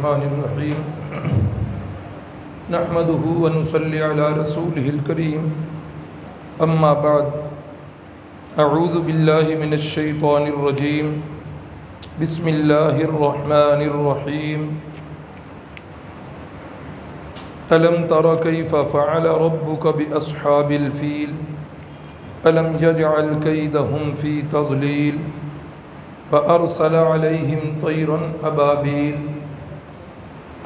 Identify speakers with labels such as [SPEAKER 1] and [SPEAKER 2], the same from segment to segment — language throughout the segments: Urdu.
[SPEAKER 1] الرحمن الرحيم نحمده ونصلي على رسوله الكريم أما بعد أعوذ بالله من الشيطان الرجيم بسم الله الرحمن الرحيم ألم تر كيف فعل ربك بأصحاب الفيل ألم يجعل كيدهم في تضليل فأرسل عليهم طيرا أبابيل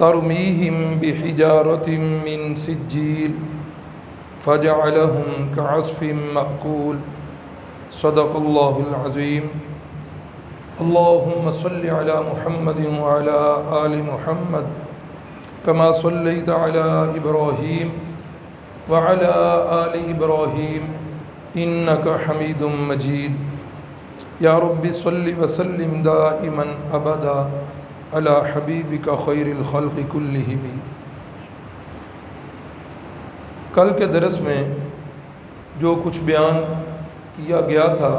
[SPEAKER 1] ترميهم بحجارة من سجيل فجعلهم كعصف مأكول صدق الله العظيم اللهم صل على محمد وعلى آل محمد كما صليت على إبراهيم وعلى آل إبراهيم إنك حميد مجيد یا رب صلی وسلم دائما ابدا علی حبیبک خیر الخلق کلہم۔ کل کے درس میں جو کچھ بیان کیا گیا تھا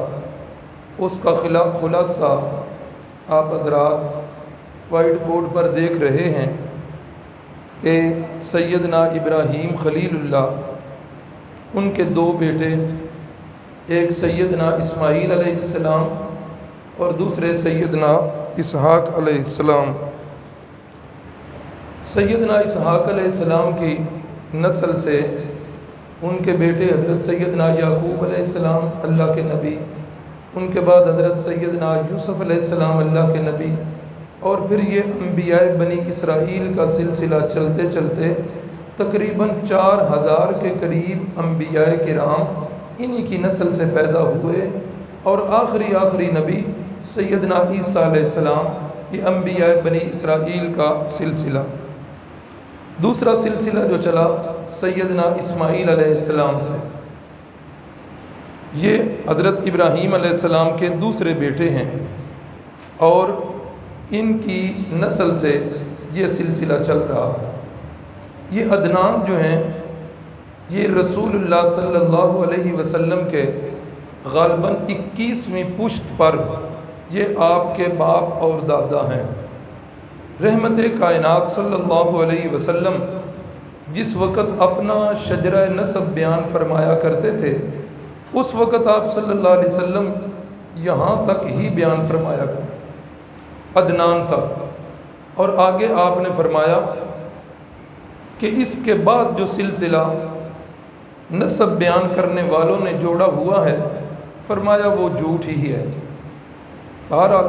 [SPEAKER 1] اس کا خلاصہ آپ حضرات وائٹ بورڈ پر دیکھ رہے ہیں کہ سیدنا ابراہیم خلیل اللہ ان کے دو بیٹے، ایک سیدنا اسماعیل علیہ السلام اور دوسرے سیدنا اسحاق علیہ السلام۔ سیدنا اسحاق علیہ السلام کی نسل سے ان کے بیٹے حضرت سیدنا یعقوب علیہ السلام اللہ کے نبی، ان کے بعد حضرت سیدنا یوسف علیہ السلام اللہ کے نبی، اور پھر یہ انبیاء بنی اسرائیل کا سلسلہ چلتے چلتے تقریباً 4000 کے قریب انبیاء کرام انہی کی نسل سے پیدا ہوئے، اور آخری نبی سیدنا عیسیٰ علیہ السلام، یہ انبیاء بنی اسرائیل کا سلسلہ۔ دوسرا سلسلہ جو چلا سیدنا اسماعیل علیہ السلام سے، یہ حضرت ابراہیم علیہ السلام کے دوسرے بیٹے ہیں، اور ان کی نسل سے یہ سلسلہ چل رہا ہے۔ یہ عدنان جو ہیں یہ رسول اللہ صلی اللہ علیہ وسلم کے غالباً 21ویں پشت پر یہ آپ کے باپ اور دادا ہیں۔ رحمت کائنات صلی اللہ علیہ وسلم جس وقت اپنا شجرہ نسب بیان فرمایا کرتے تھے، اس وقت آپ صلی اللہ علیہ وسلم یہاں تک ہی بیان فرمایا کرتے، عدنان تک، اور آگے آپ نے فرمایا کہ اس کے بعد جو سلسلہ نسب بیان کرنے والوں نے جوڑا ہوا ہے، فرمایا وہ جھوٹ ہی ہے۔ بہرحال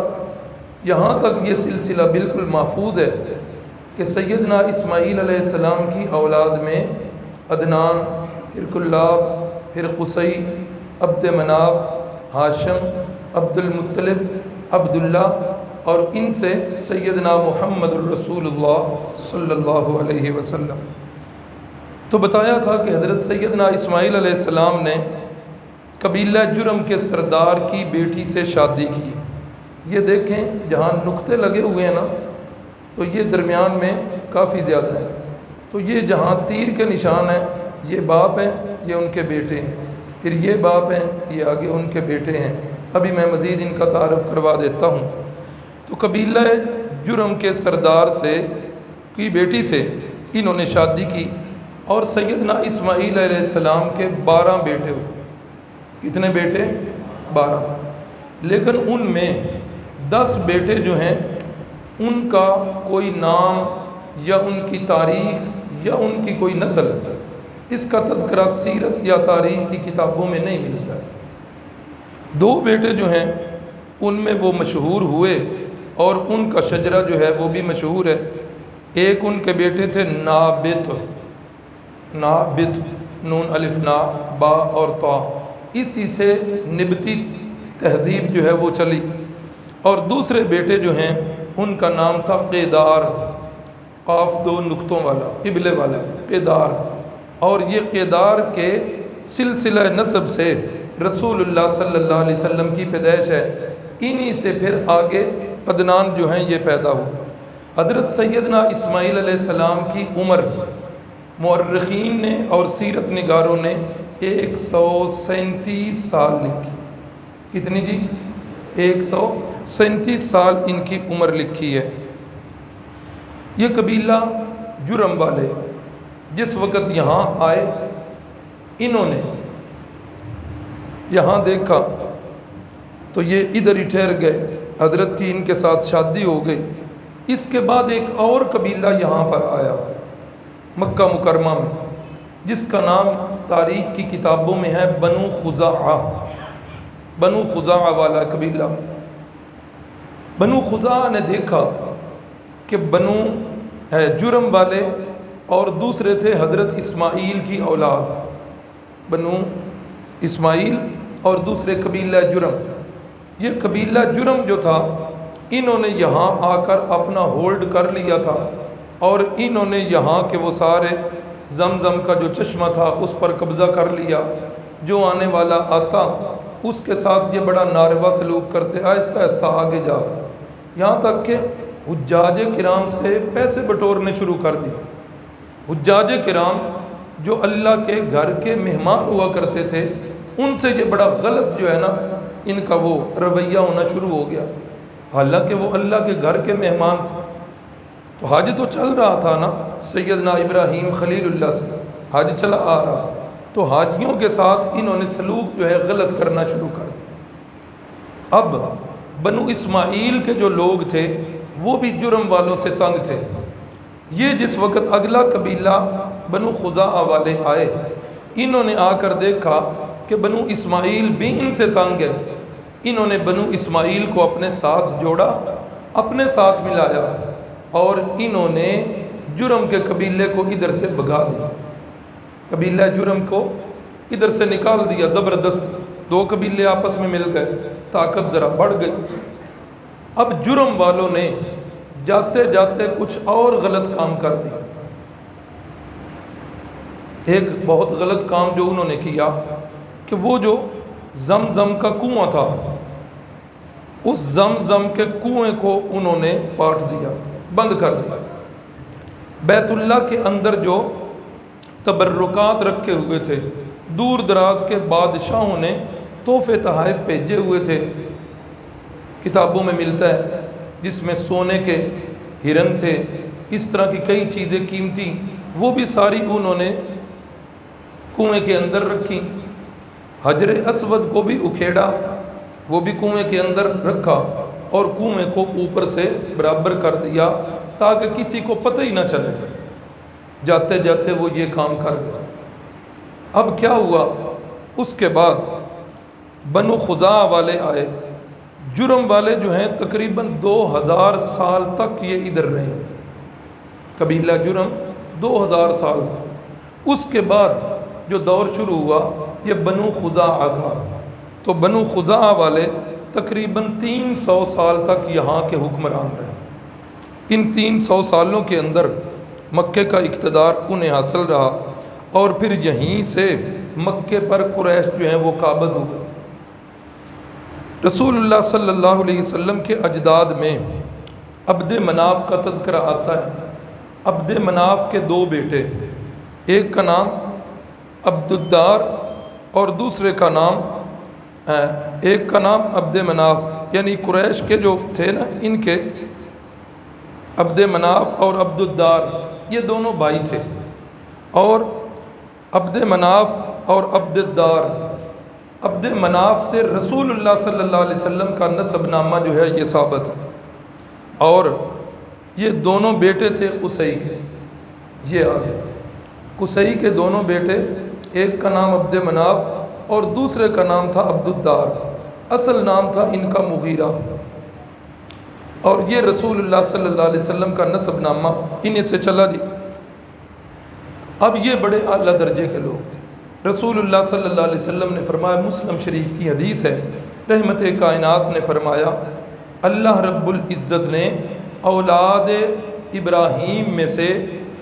[SPEAKER 1] یہاں تک یہ سلسلہ بالکل محفوظ ہے کہ سیدنا اسماعیل علیہ السلام کی اولاد میں عدنان، پھر کلاب، پھر قصی، عبد مناف، ہاشم، عبد المطلب، عبداللہ، اور ان سے سیدنا محمد الرسول اللہ صلی اللہ علیہ وسلم۔ تو بتایا تھا کہ حضرت سیدنا اسماعیل علیہ السلام نے قبیلہ جرم کے سردار کی بیٹی سے شادی کی۔ یہ دیکھیں جہاں نقطے لگے ہوئے ہیں نا، تو یہ درمیان میں کافی زیادہ ہے، تو یہ جہاں تیر کے نشان ہیں یہ باپ ہیں، یہ ان کے بیٹے ہیں، پھر یہ باپ ہیں، یہ آگے ان کے بیٹے ہیں۔ ابھی میں مزید ان کا تعارف کروا دیتا ہوں۔ تو قبیلہ جرم کے سردار سے کی بیٹی سے انہوں نے شادی کی، اور سیدنا اسماعیل علیہ السلام کے 12 بیٹے ہوئے۔ کتنے بیٹے؟ 12۔ لیکن ان میں 10 بیٹے جو ہیں ان کا کوئی نام یا ان کی تاریخ یا ان کی کوئی نسل، اس کا تذکرہ سیرت یا تاریخ کی کتابوں میں نہیں ملتا ہے۔ 2 بیٹے جو ہیں ان میں وہ مشہور ہوئے، اور ان کا شجرہ جو ہے وہ بھی مشہور ہے۔ ایک ان کے بیٹے تھے نابت، نون الف نا با اور تا، اسی سے نبتی تہذیب جو ہے وہ چلی۔ اور دوسرے بیٹے جو ہیں ان کا نام تھا قیدار، قاف 2 نقطوں والا، قبلے والا قیدار، اور یہ قیدار کے سلسلہ نسب سے رسول اللہ صلی اللہ علیہ وسلم کی پیدائش ہے۔ انہی سے پھر آگے عدنان جو ہیں یہ پیدا ہوئے۔ حضرت سیدنا اسماعیل علیہ السلام کی عمر مورخین نے اور سیرت نگاروں نے 137 سال لکھی۔ کتنی جی؟ 137 سال ان کی عمر لکھی ہے۔ یہ قبیلہ جرم والے جس وقت یہاں آئے، انہوں نے یہاں دیکھا تو یہ ادھر ہی ٹھہر گئے، حضرت کی ان کے ساتھ شادی ہو گئی۔ اس کے بعد ایک اور قبیلہ یہاں پر آیا مکہ مکرمہ میں، جس کا نام تاریخ کی کتابوں میں ہے بنو خزاعہ، بنو خزاعہ والا قبیلہ۔ بنو خزاعہ نے دیکھا کہ بنو جرم والے اور دوسرے تھے حضرت اسماعیل کی اولاد، بنو اسماعیل اور دوسرے قبیلہ جرم۔ یہ قبیلہ جرم جو تھا، انہوں نے یہاں آ کر اپنا ہولڈ کر لیا تھا، اور انہوں نے یہاں کے وہ سارے زمزم کا جو چشمہ تھا اس پر قبضہ کر لیا۔ جو آنے والا آتا اس کے ساتھ یہ بڑا ناروا سلوک کرتے، آہستہ آہستہ آگے جا کر یہاں تک کہ حجاج کرام سے پیسے بٹورنے شروع کر دیے۔ حجاج کرام جو اللہ کے گھر کے مہمان ہوا کرتے تھے، ان سے یہ بڑا غلط جو ہے نا ان کا وہ رویہ ہونا شروع ہو گیا، حالانکہ وہ اللہ کے گھر کے مہمان تھے۔ تو حج تو چل رہا تھا نا، سیدنا ابراہیم خلیل اللہ سے حج چلا آ رہا، تو حاجیوں کے ساتھ انہوں نے سلوک جو ہے غلط کرنا شروع کر دیا۔ اب بنو اسماعیل کے جو لوگ تھے وہ بھی جرم والوں سے تنگ تھے۔ یہ جس وقت اگلا قبیلہ بنو خزاعہ والے آئے، انہوں نے آ کر دیکھا کہ بنو اسماعیل بھی ان سے تنگ ہے۔ انہوں نے بنو اسماعیل کو اپنے ساتھ جوڑا، اپنے ساتھ ملایا، اور انہوں نے جرم کے قبیلے کو ادھر سے بھگا دیا، قبیلہ جرم کو ادھر سے نکال دیا زبردستی۔ دو قبیلے آپس میں مل گئے، طاقت ذرا بڑھ گئی۔ اب جرم والوں نے جاتے جاتے کچھ اور غلط کام کر دیا۔ ایک بہت غلط کام جو انہوں نے کیا کہ وہ جو زمزم کا کنواں تھا، اس زمزم کے کنویں کو انہوں نے پاٹ دیا، بند کر دیا۔ بیت اللہ کے اندر جو تبرکات رکھے ہوئے تھے، دور دراز کے بادشاہوں نے تحفے تحائف بھیجے ہوئے تھے، کتابوں میں ملتا ہے، جس میں سونے کے ہرن تھے، اس طرح کی کئی چیزیں قیمتی، وہ بھی ساری انہوں نے کنویں کے اندر رکھی۔ حجر اسود کو بھی اکھیڑا، وہ بھی کنویں کے اندر رکھا، اور کنویں کو اوپر سے برابر کر دیا تاکہ کسی کو پتہ ہی نہ چلے۔ جاتے جاتے وہ یہ کام کر گئے۔ اب کیا ہوا؟ اس کے بعد بنو خزاعہ والے آئے۔ جرم والے جو ہیں تقریباً 2000 سال تک یہ ادھر رہے، قبیلہ جرم 2000 سال تک۔ اس کے بعد جو دور شروع ہوا یہ بنو خزاعہ کا، تو بنو خزاعہ والے تقریباً 300 سال تک یہاں کے حکمران رہے۔ ان 300 سالوں کے اندر مکے کا اقتدار انہیں حاصل رہا، اور پھر یہیں سے مکے پر قریش جو ہیں وہ قابض ہوئے۔ رسول اللہ صلی اللہ علیہ وسلم کے اجداد میں عبد مناف کا تذکرہ آتا ہے۔ عبد مناف کے دو بیٹے، ایک کا نام عبد الدار اور دوسرے کا نام ایک کا نام عبد مناف، یعنی قریش کے جو تھے نا، ان کے عبد مناف اور عبد الدار یہ دونوں بھائی تھے، اور عبد مناف اور عبد الدار، عبد مناف سے رسول اللہ صلی اللہ علیہ وسلم کا نسب نامہ جو ہے یہ ثابت ہے، اور یہ دونوں بیٹے تھے قصی کے۔ یہ آگے قصی کے دونوں بیٹے، ایک کا نام عبد مناف اور دوسرے کا نام تھا عبد الدار، اصل نام تھا ان کا مغیرہ، اور یہ رسول اللہ صلی اللہ علیہ وسلم کا نسب نامہ انہیں سے چلا دی۔ اب یہ بڑے اعلیٰ درجے کے لوگ تھے۔ رسول اللہ صلی اللہ علیہ وسلم نے فرمایا، مسلم شریف کی حدیث ہے، رحمت کائنات نے فرمایا، اللہ رب العزت نے اولاد ابراہیم میں سے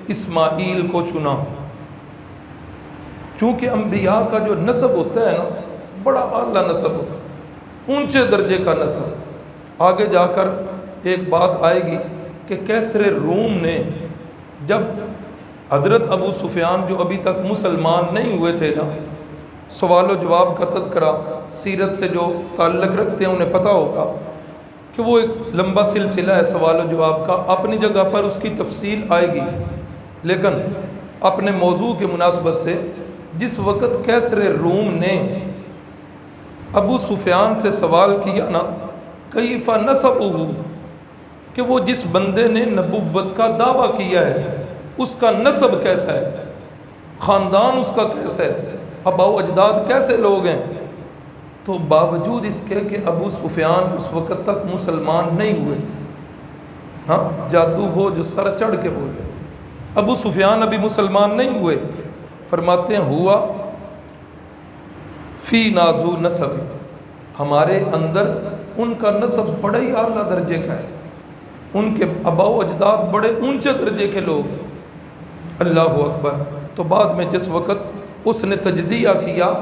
[SPEAKER 1] اسماعیل کو چنا۔ چونکہ انبیاء کا جو نسب ہوتا ہے نا، بڑا اعلیٰ نسب ہوتا ہے، اونچے درجے کا نسب۔ آگے جا کر ایک بات آئے گی کہ کیسر روم نے جب حضرت ابو سفیان جو ابھی تک مسلمان نہیں ہوئے تھے نا، سوال و جواب کا تذکرہ سیرت سے جو تعلق رکھتے ہیں انہیں پتہ ہوگا، کہ وہ ایک لمبا سلسلہ ہے سوال و جواب کا، اپنی جگہ پر اس کی تفصیل آئے گی، لیکن اپنے موضوع کے مناسبت سے جس وقت کیسر روم نے ابو سفیان سے سوال کیا نا، کیف نسبہ، کہ وہ جس بندے نے نبوت کا دعویٰ کیا ہے اس کا نسب کیسا ہے، خاندان اس کا کیسا ہے، آباء و اجداد کیسے لوگ ہیں، تو باوجود اس کے کہ ابو سفیان اس وقت تک مسلمان نہیں ہوئے تھے، ہاں جادو وہ جو سر چڑھ کے بول رہے، ابو سفیان ابھی مسلمان نہیں ہوئے، فرماتے ہیں ہوا فی نازو نسب، ہمارے اندر ان کا نسب بڑا ہی اعلیٰ درجے کا ہے، ان کے آباء و اجداد بڑے اونچے درجے کے لوگ ہیں۔ اللہ اکبر۔ تو بعد میں جس وقت اس نے تجزیہ کیا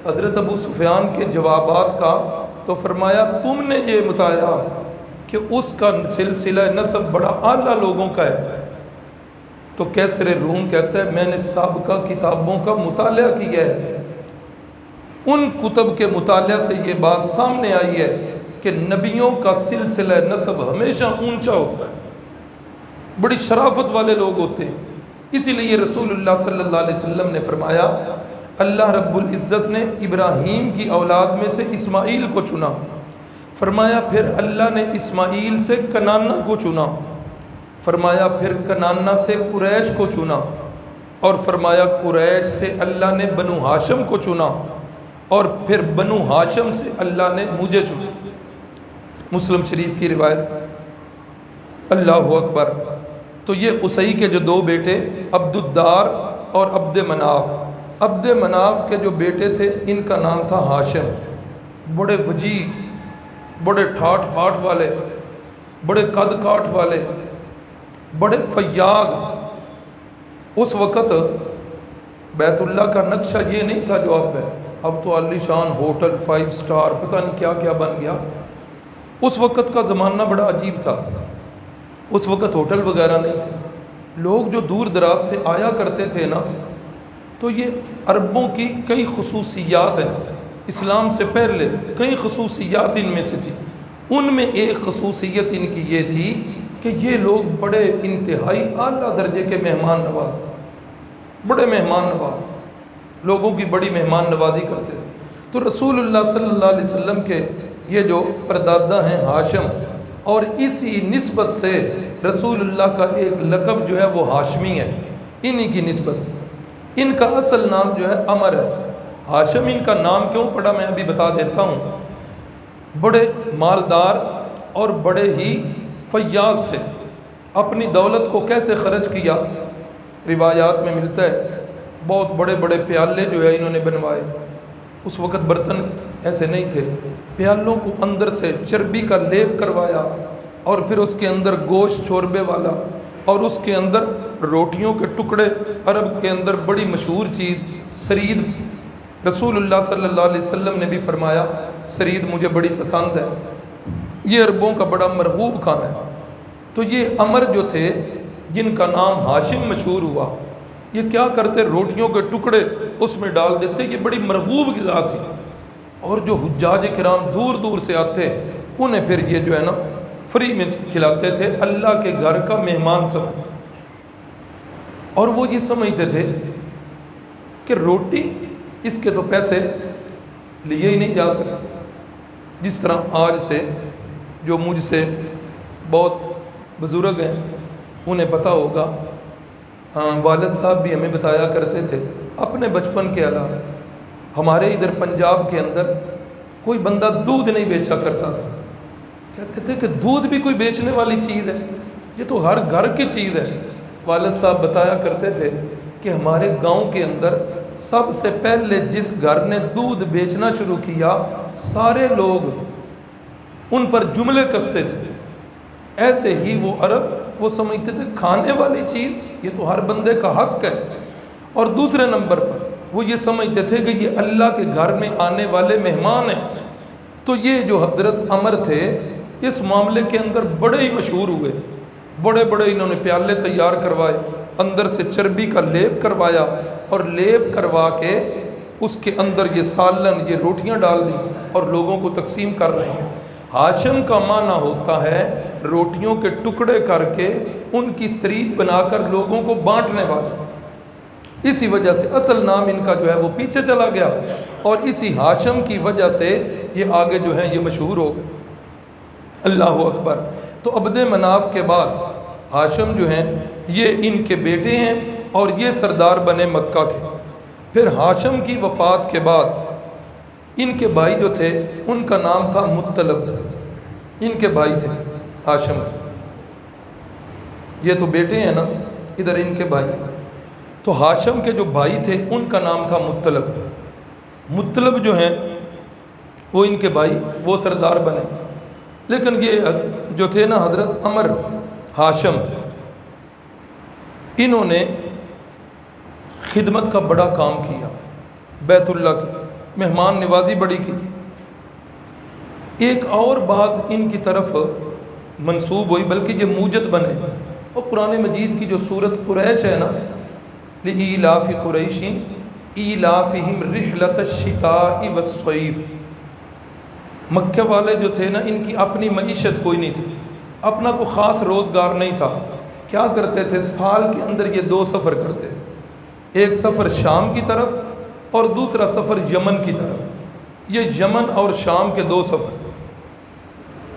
[SPEAKER 1] حضرت ابو سفیان کے جوابات کا، تو فرمایا تم نے یہ بتایا کہ اس کا سلسلہ نسب بڑا اعلیٰ لوگوں کا ہے، تو کیسر روم کہتا ہے میں نے سابقہ کتابوں کا مطالعہ کیا ہے، ان کتب کے مطالعہ سے یہ بات سامنے آئی ہے کہ نبیوں کا سلسلہ نسب ہمیشہ اونچا ہوتا ہے، بڑی شرافت والے لوگ ہوتے ہیں، اسی لیے رسول اللہ صلی اللہ علیہ وسلم نے فرمایا اللہ رب العزت نے ابراہیم کی اولاد میں سے اسماعیل کو چنا، فرمایا پھر اللہ نے اسماعیل سے کنانہ کو چنا، فرمایا پھر کنانہ سے قریش کو چنا، اور فرمایا قریش سے اللہ نے بنو ہاشم کو چنا، اور پھر بنو ہاشم سے اللہ نے مجھے چنا۔ مسلم شریف کی روایت۔ اللہ اکبر۔ تو یہ قصی کے جو دو بیٹے عبد الدار اور عبد مناف، عبد مناف کے جو بیٹے تھے ان کا نام تھا ہاشم، بڑے وجیح، بڑے ٹھاٹ پاٹ والے، بڑے قد کاٹ والے، بڑے فیاض۔ اس وقت بیت اللہ کا نقشہ یہ نہیں تھا جو اب ہے، اب تو عالی شان ہوٹل 5 سٹار پتہ نہیں کیا کیا بن گیا۔ اس وقت کا زمانہ بڑا عجیب تھا، اس وقت ہوٹل وغیرہ نہیں تھے، لوگ جو دور دراز سے آیا کرتے تھے نا، تو یہ عربوں کی کئی خصوصیات ہیں، اسلام سے پہلے کئی خصوصیات ان میں سے تھی، ان میں ایک خصوصیت ان کی یہ تھی کہ یہ لوگ بڑے انتہائی اعلیٰ درجے کے مہمان نواز تھے، بڑے مہمان نواز، لوگوں کی بڑی مہمان نوازی کرتے تھے۔ تو رسول اللہ صلی اللہ علیہ وسلم کے یہ جو پردادا ہیں ہاشم، اور اسی نسبت سے رسول اللہ کا ایک لقب جو ہے وہ ہاشمی ہے، انہی کی نسبت سے۔ ان کا اصل نام جو ہے عمر ہے، ہاشم ان کا نام کیوں پڑا میں ابھی بتا دیتا ہوں۔ بڑے مالدار اور بڑے ہی فیاض تھے، اپنی دولت کو کیسے خرچ کیا روایات میں ملتا ہے، بہت بڑے بڑے پیالے جو ہے انہوں نے بنوائے، اس وقت برتن ایسے نہیں تھے، پیالوں کو اندر سے چربی کا لیپ کروایا، اور پھر اس کے اندر گوشت شوربے والا، اور اس کے اندر روٹیوں کے ٹکڑے، عرب کے اندر بڑی مشہور چیز سرید، رسول اللہ صلی اللہ علیہ وسلم نے بھی فرمایا سرید مجھے بڑی پسند ہے، یہ عربوں کا بڑا مرغوب کھانا ہے۔ تو یہ عمر جو تھے جن کا نام ہاشم مشہور ہوا، یہ کیا کرتے، روٹیوں کے ٹکڑے اس میں ڈال دیتے، یہ بڑی مرغوب غذا تھی، اور جو حجاج کرام دور دور سے آتے انہیں پھر یہ جو ہے نا فری میں کھلاتے تھے، اللہ کے گھر کا مہمان سمجھ، اور وہ یہ سمجھتے تھے کہ روٹی اس کے تو پیسے لیے ہی نہیں جا سکتے، جس طرح آج سے جو مجھ سے بہت بزرگ ہیں انہیں پتہ ہوگا، والد صاحب بھی ہمیں بتایا کرتے تھے اپنے بچپن کے علاوہ، ہمارے ادھر پنجاب کے اندر کوئی بندہ دودھ نہیں بیچا کرتا تھا، کہتے تھے کہ دودھ بھی کوئی بیچنے والی چیز ہے، یہ تو ہر گھر کی چیز ہے۔ والد صاحب بتایا کرتے تھے کہ ہمارے گاؤں کے اندر سب سے پہلے جس گھر نے دودھ بیچنا شروع کیا، سارے لوگ ان پر جملے کستے تھے، ایسے ہی وہ عرب وہ سمجھتے تھے کھانے والی چیز یہ تو ہر بندے کا حق ہے، اور دوسرے نمبر پر وہ یہ سمجھتے تھے کہ یہ اللہ کے گھر میں آنے والے مہمان ہیں۔ تو یہ جو حضرت عمر تھے اس معاملے کے اندر بڑے ہی مشہور ہوئے، بڑے بڑے انہوں نے پیالے تیار کروائے، اندر سے چربی کا لیپ کروایا، اور لیپ کروا کے اس کے اندر یہ سالن، یہ روٹیاں ڈال دیں اور لوگوں کو تقسیم کر رہے ہیں۔ ہاشم کا معنی ہوتا ہے روٹیوں کے ٹکڑے کر کے ان کی سرید بنا کر لوگوں کو بانٹنے والے. اسی وجہ سے اصل نام ان کا جو ہے وہ پیچھے چلا گیا، اور اسی ہاشم کی وجہ سے یہ آگے جو ہے یہ مشہور ہو گئے. اللہ اکبر. تو عبد مناف کے بعد ہاشم جو ہیں یہ ان کے بیٹے ہیں اور یہ سردار بنے مکہ کے. پھر ہاشم کی وفات کے بعد ان کے بھائی جو تھے ان کا نام تھا مطلب. ان کے بھائی تھے ہاشم کے، یہ تو بیٹے ہیں نا، ادھر ان کے بھائی. تو ہاشم کے جو بھائی تھے ان کا نام تھا مطلب. مطلب جو ہیں وہ ان کے بھائی وہ سردار بنے. لیکن یہ جو تھے نا حضرت عمر ہاشم، انہوں نے خدمت کا بڑا کام کیا، بیت اللہ کی مہمان نوازی بڑی کی. ایک اور بات ان کی طرف منسوب ہوئی، بلکہ یہ موجد بنے. اور قرآن مجید کی جو سورت قریش ہے نا، لإیلاف قریش ایلافہم رحلۃ الشتاء والصیف، مکہ والے جو تھے نا ان کی اپنی معیشت کوئی نہیں تھی، اپنا کوئی خاص روزگار نہیں تھا. کیا کرتے تھے؟ سال کے اندر یہ 2 سفر کرتے تھے. ایک سفر شام کی طرف اور دوسرا سفر یمن کی طرف. یہ یمن اور شام کے 2 سفر.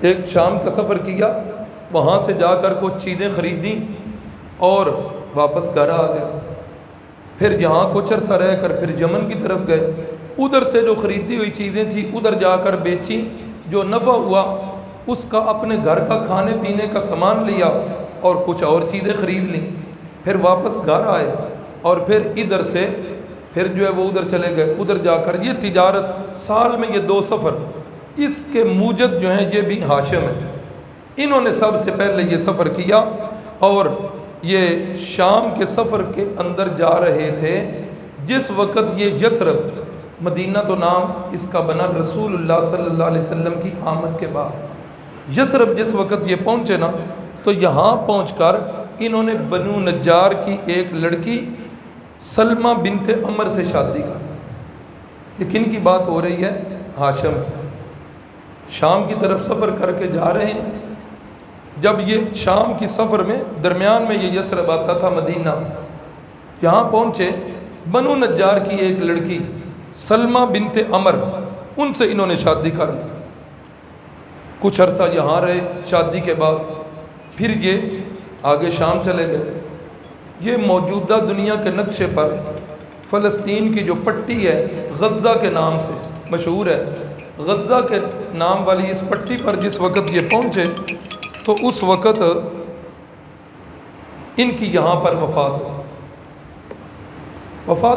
[SPEAKER 1] ایک شام کا سفر کیا، وہاں سے جا کر کچھ چیزیں خریدیں اور واپس گھر آ گئے. پھر یہاں کچھ عرصہ رہ کر پھر یمن کی طرف گئے، ادھر سے جو خریدی ہوئی چیزیں تھیں ادھر جا کر بیچیں، جو نفع ہوا اس کا اپنے گھر کا کھانے پینے کا سامان لیا اور کچھ اور چیزیں خرید لیں. پھر واپس گھر آئے اور پھر ادھر سے پھر جو ہے وہ ادھر چلے گئے، ادھر جا کر یہ تجارت. سال میں یہ 2 سفر. اس کے موجد جو ہیں یہ بھی ہاشم ہیں. انہوں نے سب سے پہلے یہ سفر کیا اور یہ شام کے سفر کے اندر جا رہے تھے جس وقت یہ یثرب، مدینہ تو نام اس کا بنا رسول اللہ صلی اللہ علیہ وسلم کی آمد کے بعد. یثرب جس وقت یہ پہنچے نا تو یہاں پہنچ کر انہوں نے بنو نجار کی ایک لڑکی سلمہ بنت عمر سے شادی کر لی. یہ کن کی بات ہو رہی ہے؟ ہاشم کی. شام کی طرف سفر کر کے جا رہے ہیں. جب یہ شام کی سفر میں درمیان میں یہ یثرب آتا تھا مدینہ، یہاں پہنچے، بنو نجار کی ایک لڑکی سلمہ بنت عمر، ان سے انہوں نے شادی کر لی. کچھ عرصہ یہاں رہے. شادی کے بعد پھر یہ آگے شام چلے گئے. یہ موجودہ دنیا کے نقشے پر فلسطین کی جو پٹی ہے غزہ کے نام سے مشہور ہے. غزہ کے نام والی اس پٹی پر جس وقت یہ پہنچے تو اس وقت ان کی یہاں پر وفات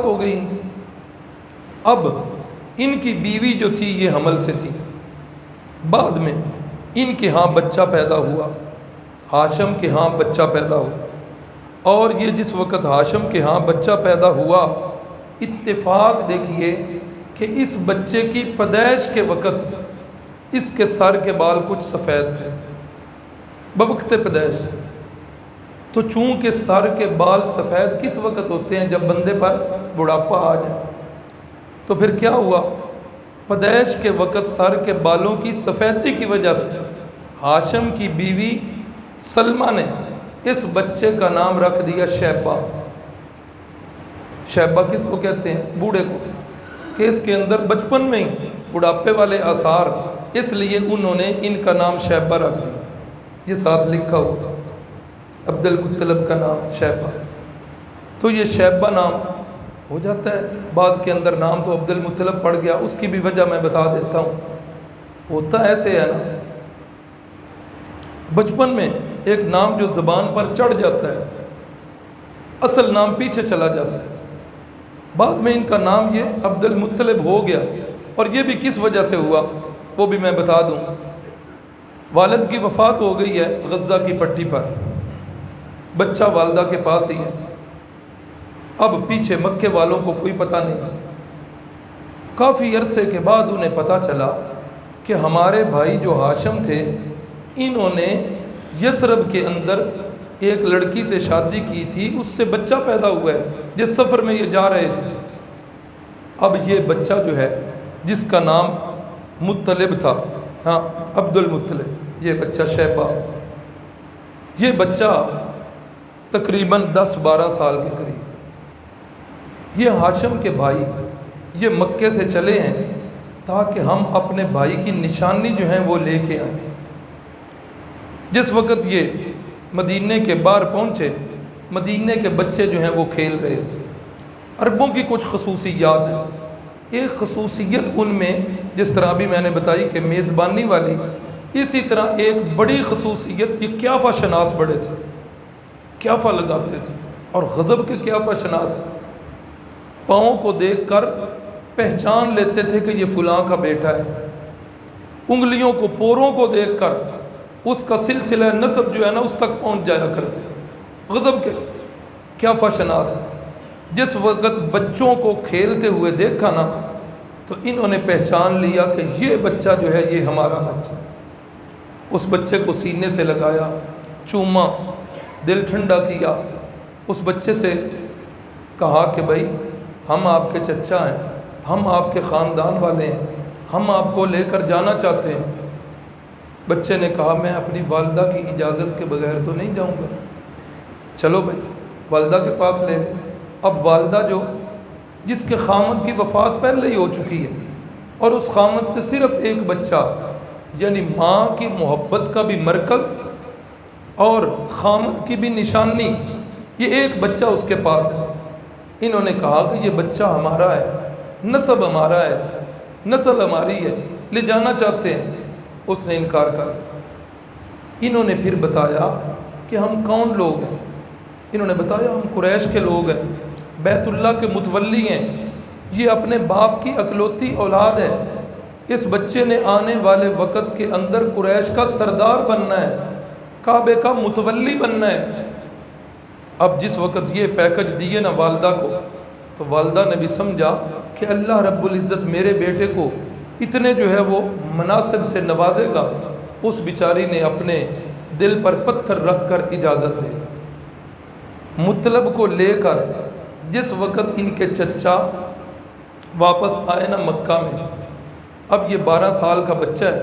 [SPEAKER 1] ہو گئی ان کی. اب ان کی بیوی جو تھی یہ حمل سے تھی. بعد میں ان کے ہاں بچہ پیدا ہوا، ہاشم کے ہاں بچہ پیدا ہوا. اور یہ جس وقت ہاشم کے ہاں بچہ پیدا ہوا، اتفاق دیکھیے کہ اس بچے کی پیدائش کے وقت اس کے سر کے بال کچھ سفید تھے بوقت پیدائش. تو چونکہ سر کے بال سفید کس وقت ہوتے ہیں؟ جب بندے پر بڑھاپا آ جائے. تو پھر کیا ہوا؟ پیدائش کے وقت سر کے بالوں کی سفیدی کی وجہ سے ہاشم کی بیوی سلمہ نے اس بچے کا نام رکھ دیا شیبہ. شیبہ کس کو کہتے ہیں؟ بوڑھے کو، کہ اس کے اندر بچپن میں ہی بڑھاپے والے آثار، اس لیے انہوں نے ان کا نام شیبہ رکھ دیا. یہ ساتھ لکھا ہوا عبد المطلب کا نام شیبہ. تو یہ شیبہ نام ہو جاتا ہے. بعد کے اندر نام تو عبد المطلب پڑ گیا. اس کی بھی وجہ میں بتا دیتا ہوں. ہوتا ایسے ہے نا، بچپن میں ایک نام جو زبان پر چڑھ جاتا ہے اصل نام پیچھے چلا جاتا ہے. بعد میں ان کا نام یہ عبد المطلب ہو گیا. اور یہ بھی کس وجہ سے ہوا وہ بھی میں بتا دوں. والد کی وفات ہو گئی ہے غزہ کی پٹی پر، بچہ والدہ کے پاس ہی ہے. اب پیچھے مکے والوں کو کوئی پتہ نہیں. کافی عرصے کے بعد انہیں پتہ چلا کہ ہمارے بھائی جو ہاشم تھے انہوں نے یثرب کے اندر ایک لڑکی سے شادی کی تھی، اس سے بچہ پیدا ہوا ہے جس سفر میں یہ جا رہے تھے. اب یہ بچہ جو ہے جس کا نام مطلب تھا، ہاں عبد المطلب، یہ بچہ شیبہ، یہ بچہ تقریباً 10-12 سال کے قریب، یہ ہاشم کے بھائی یہ مکے سے چلے ہیں تاکہ ہم اپنے بھائی کی نشانی جو ہیں وہ لے کے آئیں۔ جس وقت یہ مدینے کے باہر پہنچے، مدینے کے بچے جو ہیں وہ کھیل رہے تھے۔ عربوں کی کچھ خصوصیات ہیں، ایک خصوصیت ان میں جس طرح ابھی میں نے بتائی کہ میزبانی والی، اسی طرح ایک بڑی خصوصیت یہ قیافہ شناس بڑے تھے، قیافہ لگاتے تھے، اور غضب کے قیافہ شناس، پاؤں کو دیکھ کر پہچان لیتے تھے کہ یہ فلاں کا بیٹا ہے، انگلیوں کو، پوروں کو دیکھ کر اس کا سلسلہ نسب جو ہے نا اس تک پہنچ جایا کرتے، غضب کے قیافہ شناس ہے۔ جس وقت بچوں کو کھیلتے ہوئے دیکھا نا تو انہوں نے پہچان لیا کہ یہ بچہ جو ہے یہ ہمارا بچہ۔ اس بچے کو سینے سے لگایا، چوما، دل ٹھنڈا کیا، اس بچے سے کہا کہ بھائی ہم آپ کے چچا ہیں، ہم آپ کے خاندان والے ہیں، ہم آپ کو لے کر جانا چاہتے ہیں۔ بچے نے کہا میں اپنی والدہ کی اجازت کے بغیر تو نہیں جاؤں گا۔ چلو بھائی، والدہ کے پاس لے گئے۔ اب والدہ جو جس کے خامد کی وفات پہلے ہی ہو چکی ہے، اور اس خامد سے صرف ایک بچہ، یعنی ماں کی محبت کا بھی مرکز اور خامد کی بھی نشانی، یہ ایک بچہ اس کے پاس ہے۔ انہوں نے کہا کہ یہ بچہ ہمارا ہے، نسب ہمارا ہے، نسل ہماری ہے، لے جانا چاہتے ہیں۔ اس نے انکار کر دیا۔ انہوں نے پھر بتایا کہ ہم کون لوگ ہیں۔ انہوں نے بتایا ہم قریش کے لوگ ہیں، بیت اللہ کے متولی ہیں، یہ اپنے باپ کی اکلوتی اولاد ہے، اس بچے نے آنے والے وقت کے اندر قریش کا سردار بننا ہے، کعبے کا متولی بننا ہے۔ اب جس وقت یہ پیکج دیے نا والدہ کو، تو والدہ نے بھی سمجھا کہ اللہ رب العزت میرے بیٹے کو اتنے جو ہے وہ مناسب سے نوازے گا۔ اس بیچاری نے اپنے دل پر پتھر رکھ کر اجازت دے دی۔ مطلب کو لے کر جس وقت ان کے چچا واپس آئے نا مکہ میں، اب یہ 12 سال کا بچہ ہے،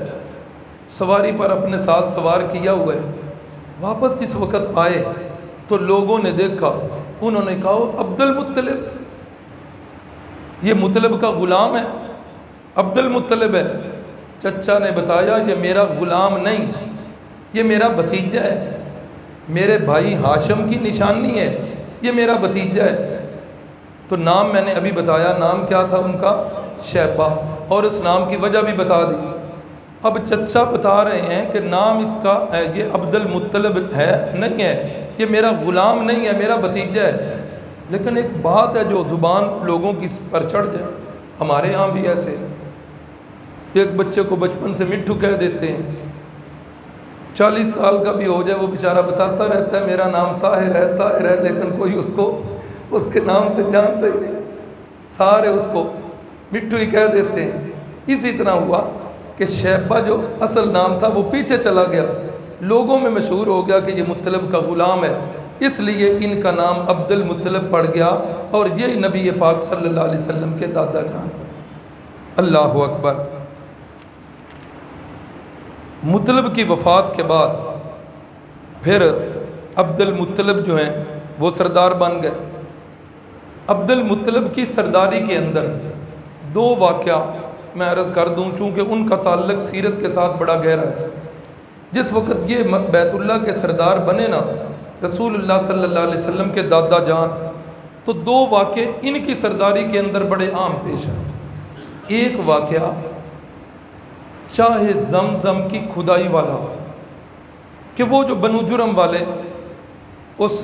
[SPEAKER 1] سواری پر اپنے ساتھ سوار کیا ہوا ہے، واپس جس وقت آئے تو لوگوں نے دیکھا، انہوں نے کہا عبد المطلب، یہ مطلب کا غلام ہے، عبد المطلب ہے۔ چچا نے بتایا یہ میرا غلام نہیں، یہ میرا بھتیجا ہے، میرے بھائی ہاشم کی نشانی ہے، یہ میرا بھتیجا ہے۔ تو نام میں نے ابھی بتایا، نام کیا تھا ان کا؟ شیبہ، اور اس نام کی وجہ بھی بتا دی۔ اب چچا بتا رہے ہیں کہ نام اس کا یہ عبد المطلب ہے، نہیں ہے، یہ میرا غلام نہیں ہے، میرا بھتیجا ہے۔ لیکن ایک بات ہے جو زبان لوگوں کی پر چڑھ جائے، ہمارے ہاں بھی ایسے ایک بچے کو بچپن سے مٹھو کہہ دیتے ہیں، 40 سال کا بھی ہو جائے وہ بیچارہ بتاتا رہتا ہے میرا نام طاہر ہے، طاہر ہے، لیکن کوئی اس کو اس کے نام سے جانتا ہی نہیں، سارے اس کو مٹھو ہی کہہ دیتے ہیں۔ اسی طرح ہوا کہ شیبہ جو اصل نام تھا وہ پیچھے چلا گیا، لوگوں میں مشہور ہو گیا کہ یہ مطلب کا غلام ہے، اس لیے ان کا نام عبد المطلب پڑ گیا، اور یہ نبی پاک صلی اللہ علیہ وسلم کے دادا جان بنے۔ اللہ اکبر۔ مطلب کی وفات کے بعد پھر عبد المطلب جو ہیں وہ سردار بن گئے۔ عبد المطلب کی سرداری کے اندر 2 واقعہ میں عرض کر دوں، چونکہ ان کا تعلق سیرت کے ساتھ بڑا گہرا ہے۔ جس وقت یہ بیت اللہ کے سردار بنے نا رسول اللہ صلی اللہ علیہ وسلم کے دادا جان، تو 2 واقعے ان کی سرداری کے اندر بڑے عام پیش ہیں۔ ایک واقعہ چاہے زمزم کی کھدائی والا، کہ وہ جو بنو جرم والے اس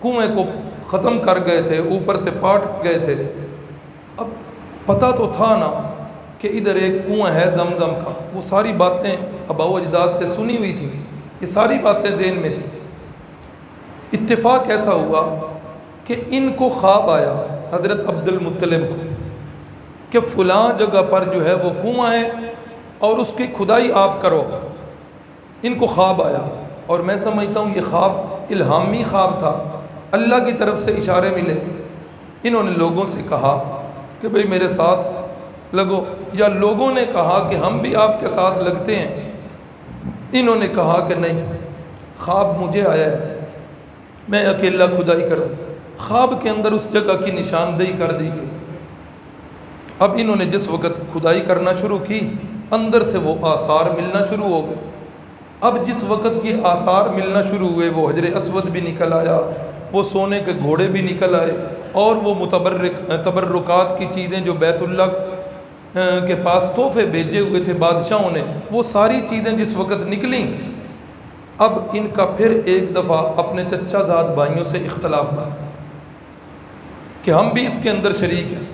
[SPEAKER 1] کنویں کو ختم کر گئے تھے، اوپر سے پاٹ گئے تھے، اب پتہ تو تھا نا کہ ادھر ایک کنواں ہے زمزم کا، وہ ساری باتیں آباء و اجداد سے سنی ہوئی تھیں، یہ ساری باتیں ذہن میں تھیں۔ اتفاق ایسا ہوا کہ ان کو خواب آیا حضرت عبد المطلب کو کہ فلاں جگہ پر جو ہے وہ کنواں ہے اور اس کی کھدائی آپ کرو۔ ان کو خواب آیا، اور میں سمجھتا ہوں یہ خواب الہامی خواب تھا، اللہ کی طرف سے اشارے ملے۔ انہوں نے لوگوں سے کہا کہ بھئی میرے ساتھ لگو، یا لوگوں نے کہا کہ ہم بھی آپ کے ساتھ لگتے ہیں؟ انہوں نے کہا کہ نہیں، خواب مجھے آیا ہے، میں اکیلا کھدائی کروں۔ خواب کے اندر اس جگہ کی نشاندہی کر دی گئی۔ اب انہوں نے جس وقت کھدائی کرنا شروع کی، اندر سے وہ آثار ملنا شروع ہو گئے۔ اب جس وقت یہ آثار ملنا شروع ہوئے، وہ حجر اسود بھی نکل آیا، وہ سونے کے گھوڑے بھی نکل آئے، اور وہ تبرکات کی چیزیں جو بیت اللہ کے پاس تحفے بھیجے ہوئے تھے بادشاہوں نے، وہ ساری چیزیں جس وقت نکلیں، اب ان کا پھر ایک دفعہ اپنے چچا زاد بھائیوں سے اختلاف بنا کہ ہم بھی اس کے اندر شریک ہیں۔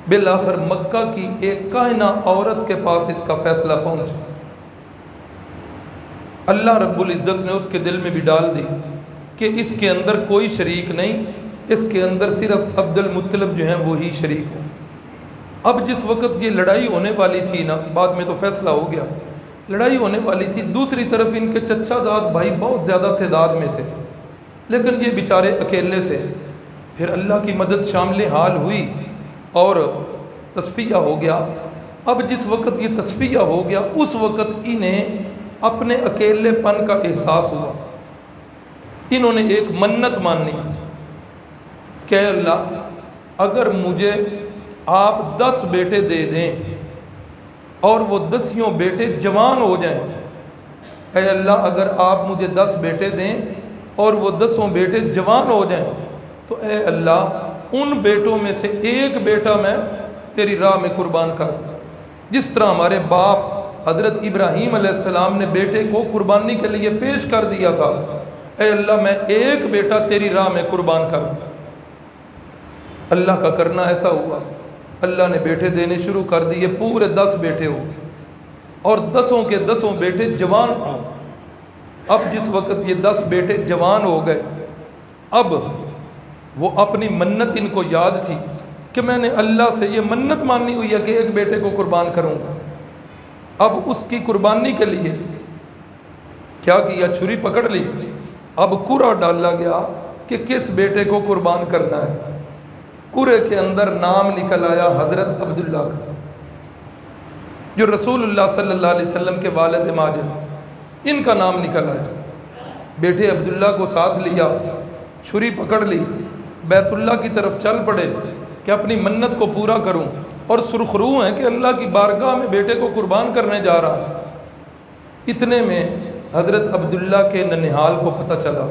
[SPEAKER 1] بالآخر مکہ کی ایک کائنہ عورت کے پاس اس کا فیصلہ پہنچا۔ اللہ رب العزت نے اس کے دل میں بھی ڈال دی کہ اس کے اندر کوئی شریک نہیں، اس کے اندر صرف عبد المطلب جو ہیں وہی شریک ہوں۔ اب جس وقت یہ لڑائی ہونے والی تھی نا، بعد میں تو فیصلہ ہو گیا، لڑائی ہونے والی تھی، دوسری طرف ان کے چچا زاد بھائی بہت زیادہ تعداد میں تھے، لیکن یہ بیچارے اکیلے تھے۔ پھر اللہ کی مدد شامل حال ہوئی اور تصفیہ ہو گیا۔ اب جس وقت یہ تصفیہ ہو گیا، اس وقت انہیں اپنے اکیلے پن کا احساس ہوا۔ انہوں نے ایک منت مانی کہ اے اللہ، اگر مجھے آپ 10 بیٹے دے دیں اور وہ 10 بیٹے جوان ہو جائیں، اے اللہ اگر آپ مجھے 10 بیٹے دیں اور وہ 10 بیٹے جوان ہو جائیں، تو اے اللہ ان بیٹوں میں سے ایک بیٹا میں تیری راہ میں قربان کر دوں، جس طرح ہمارے باپ حضرت ابراہیم علیہ السلام نے بیٹے کو قربانی کے لیے پیش کر دیا تھا۔ اے اللہ میں ایک بیٹا تیری راہ میں قربان کر دوں۔ اللہ کا کرنا ایسا ہوا، اللہ نے بیٹے دینے شروع کر دیے، پورے 10 بیٹے ہو گئے اور 10 کے 10 بیٹے جوان ہو گئے۔ اب جس وقت یہ 10 بیٹے جوان ہو گئے، اب وہ اپنی منت ان کو یاد تھی کہ میں نے اللہ سے یہ منت مانی ہوئی ہے کہ ایک بیٹے کو قربان کروں گا۔ اب اس کی قربانی کے لیے کیا کیا؟ چھری پکڑ لی، اب قرعہ ڈالا گیا کہ کس بیٹے کو قربان کرنا ہے۔ قرعے کے اندر نام نکل آیا حضرت عبداللہ کا، جو رسول اللہ صلی اللہ علیہ وسلم کے والد ماجد، ان کا نام نکل آیا۔ بیٹے عبداللہ کو ساتھ لیا، چھری پکڑ لی، بیت اللہ کی طرف چل پڑے کہ اپنی منت کو پورا کروں، اور سرخرو ہیں کہ اللہ کی بارگاہ میں بیٹے کو قربان کرنے جا رہا ہوں۔ اتنے میں حضرت عبداللہ کے ننہال کو پتہ چلا،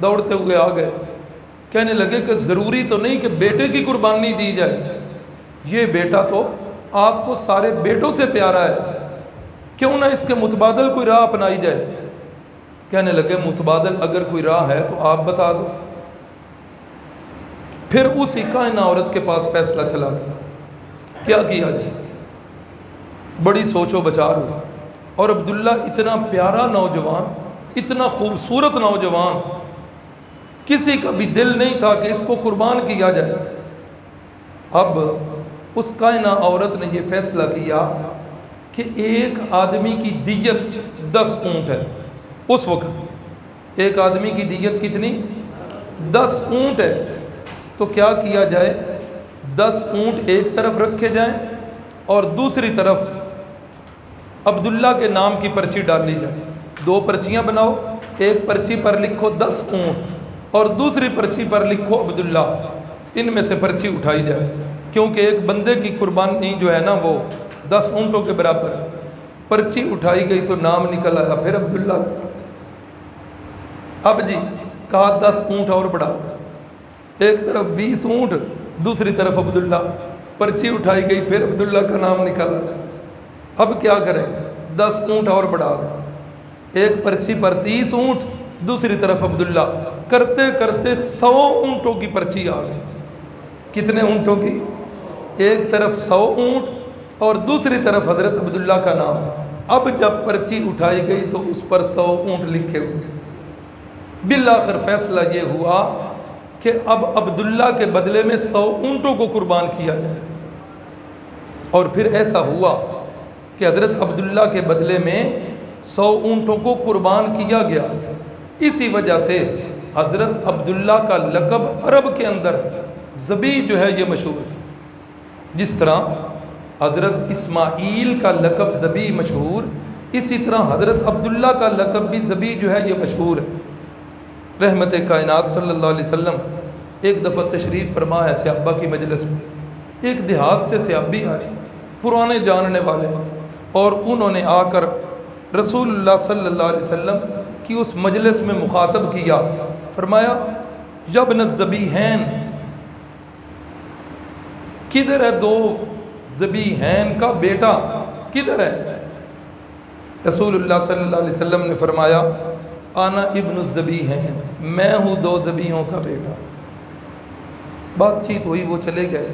[SPEAKER 1] دوڑتے ہوئے آ گئے، کہنے لگے کہ ضروری تو نہیں کہ بیٹے کی قربانی دی جائے، یہ بیٹا تو آپ کو سارے بیٹوں سے پیارا ہے، کیوں نہ اس کے متبادل کوئی راہ اپنائی جائے؟ کہنے لگے متبادل اگر کوئی راہ ہے تو آپ بتا دو۔ پھر اسی کائنہ عورت کے پاس فیصلہ چلا گیا، کیا کیا جائے؟ بڑی سوچ و بچار ہوئی، اور عبداللہ اتنا پیارا نوجوان، اتنا خوبصورت نوجوان، کسی کا بھی دل نہیں تھا کہ اس کو قربان کیا جائے۔ اب اس کائنہ عورت نے یہ فیصلہ کیا کہ ایک آدمی کی دیت 10 اونٹ ہے۔ اس وقت ایک آدمی کی دیت کتنی؟ 10 اونٹ ہے۔ تو کیا کیا جائے؟ 10 اونٹ ایک طرف رکھے جائیں اور دوسری طرف عبداللہ کے نام کی پرچی ڈال لی جائے۔ 2 پرچیاں بناؤ، ایک پرچی پر لکھو 10 اونٹ اور دوسری پرچی پر لکھو عبداللہ، ان میں سے پرچی اٹھائی جائے، کیونکہ ایک بندے کی قربانی جو ہے نا وہ 10 اونٹوں کے برابر ہے۔ پرچی اٹھائی گئی تو نام نکل آیا پھر عبداللہ کا۔ اب جی کہا 10 اونٹ اور بڑھا دو، ایک طرف 20 اونٹ، دوسری طرف عبداللہ، پرچی اٹھائی گئی پھر عبداللہ کا نام نکل آیا۔ اب کیا کریں؟ 10 اونٹ اور بڑھا دو، ایک پرچی پر 30 اونٹ، دوسری طرف عبداللہ، کرتے کرتے 100 اونٹوں کی پرچی آ گئی۔ کتنے اونٹوں کی؟ ایک طرف 100 اونٹ اور دوسری طرف حضرت عبداللہ کا نام۔ اب جب پرچی اٹھائی گئی تو اس پر 100 اونٹ لکھے ہوئے۔ بالآخر فیصلہ یہ ہوا کہ اب عبداللہ کے بدلے میں 100 اونٹوں کو قربان کیا جائے، اور پھر ایسا ہوا کہ حضرت عبداللہ کے بدلے میں 100 اونٹوں کو قربان کیا گیا۔ اسی وجہ سے حضرت عبداللہ کا لقب عرب کے اندر ذبیح جو ہے یہ مشہور تھا۔ جس طرح حضرت اسماعیل کا لقب ذبی مشہور، اسی طرح حضرت عبداللہ کا لقب بھی ذبی جو ہے یہ مشہور ہے۔ رحمت کائنات صلی اللہ علیہ وسلم ایک دفعہ تشریف فرما ہے صحابہ کی مجلس میں، ایک دیہات سے صحابی آئے پرانے جاننے والے، اور انہوں نے آ کر رسول اللہ صلی اللہ علیہ وسلم کی اس مجلس میں مخاطب کیا، فرمایا یبن الذبیحین، کدھر ہے دو ذبیحین کا بیٹا کدھر ہے؟ رسول اللہ صلی اللہ علیہ وسلم نے فرمایا انا ابن الذبیحین، میں ہوں دو ذبیحوں کا بیٹا۔ بات چیت ہوئی، وہ چلے گئے۔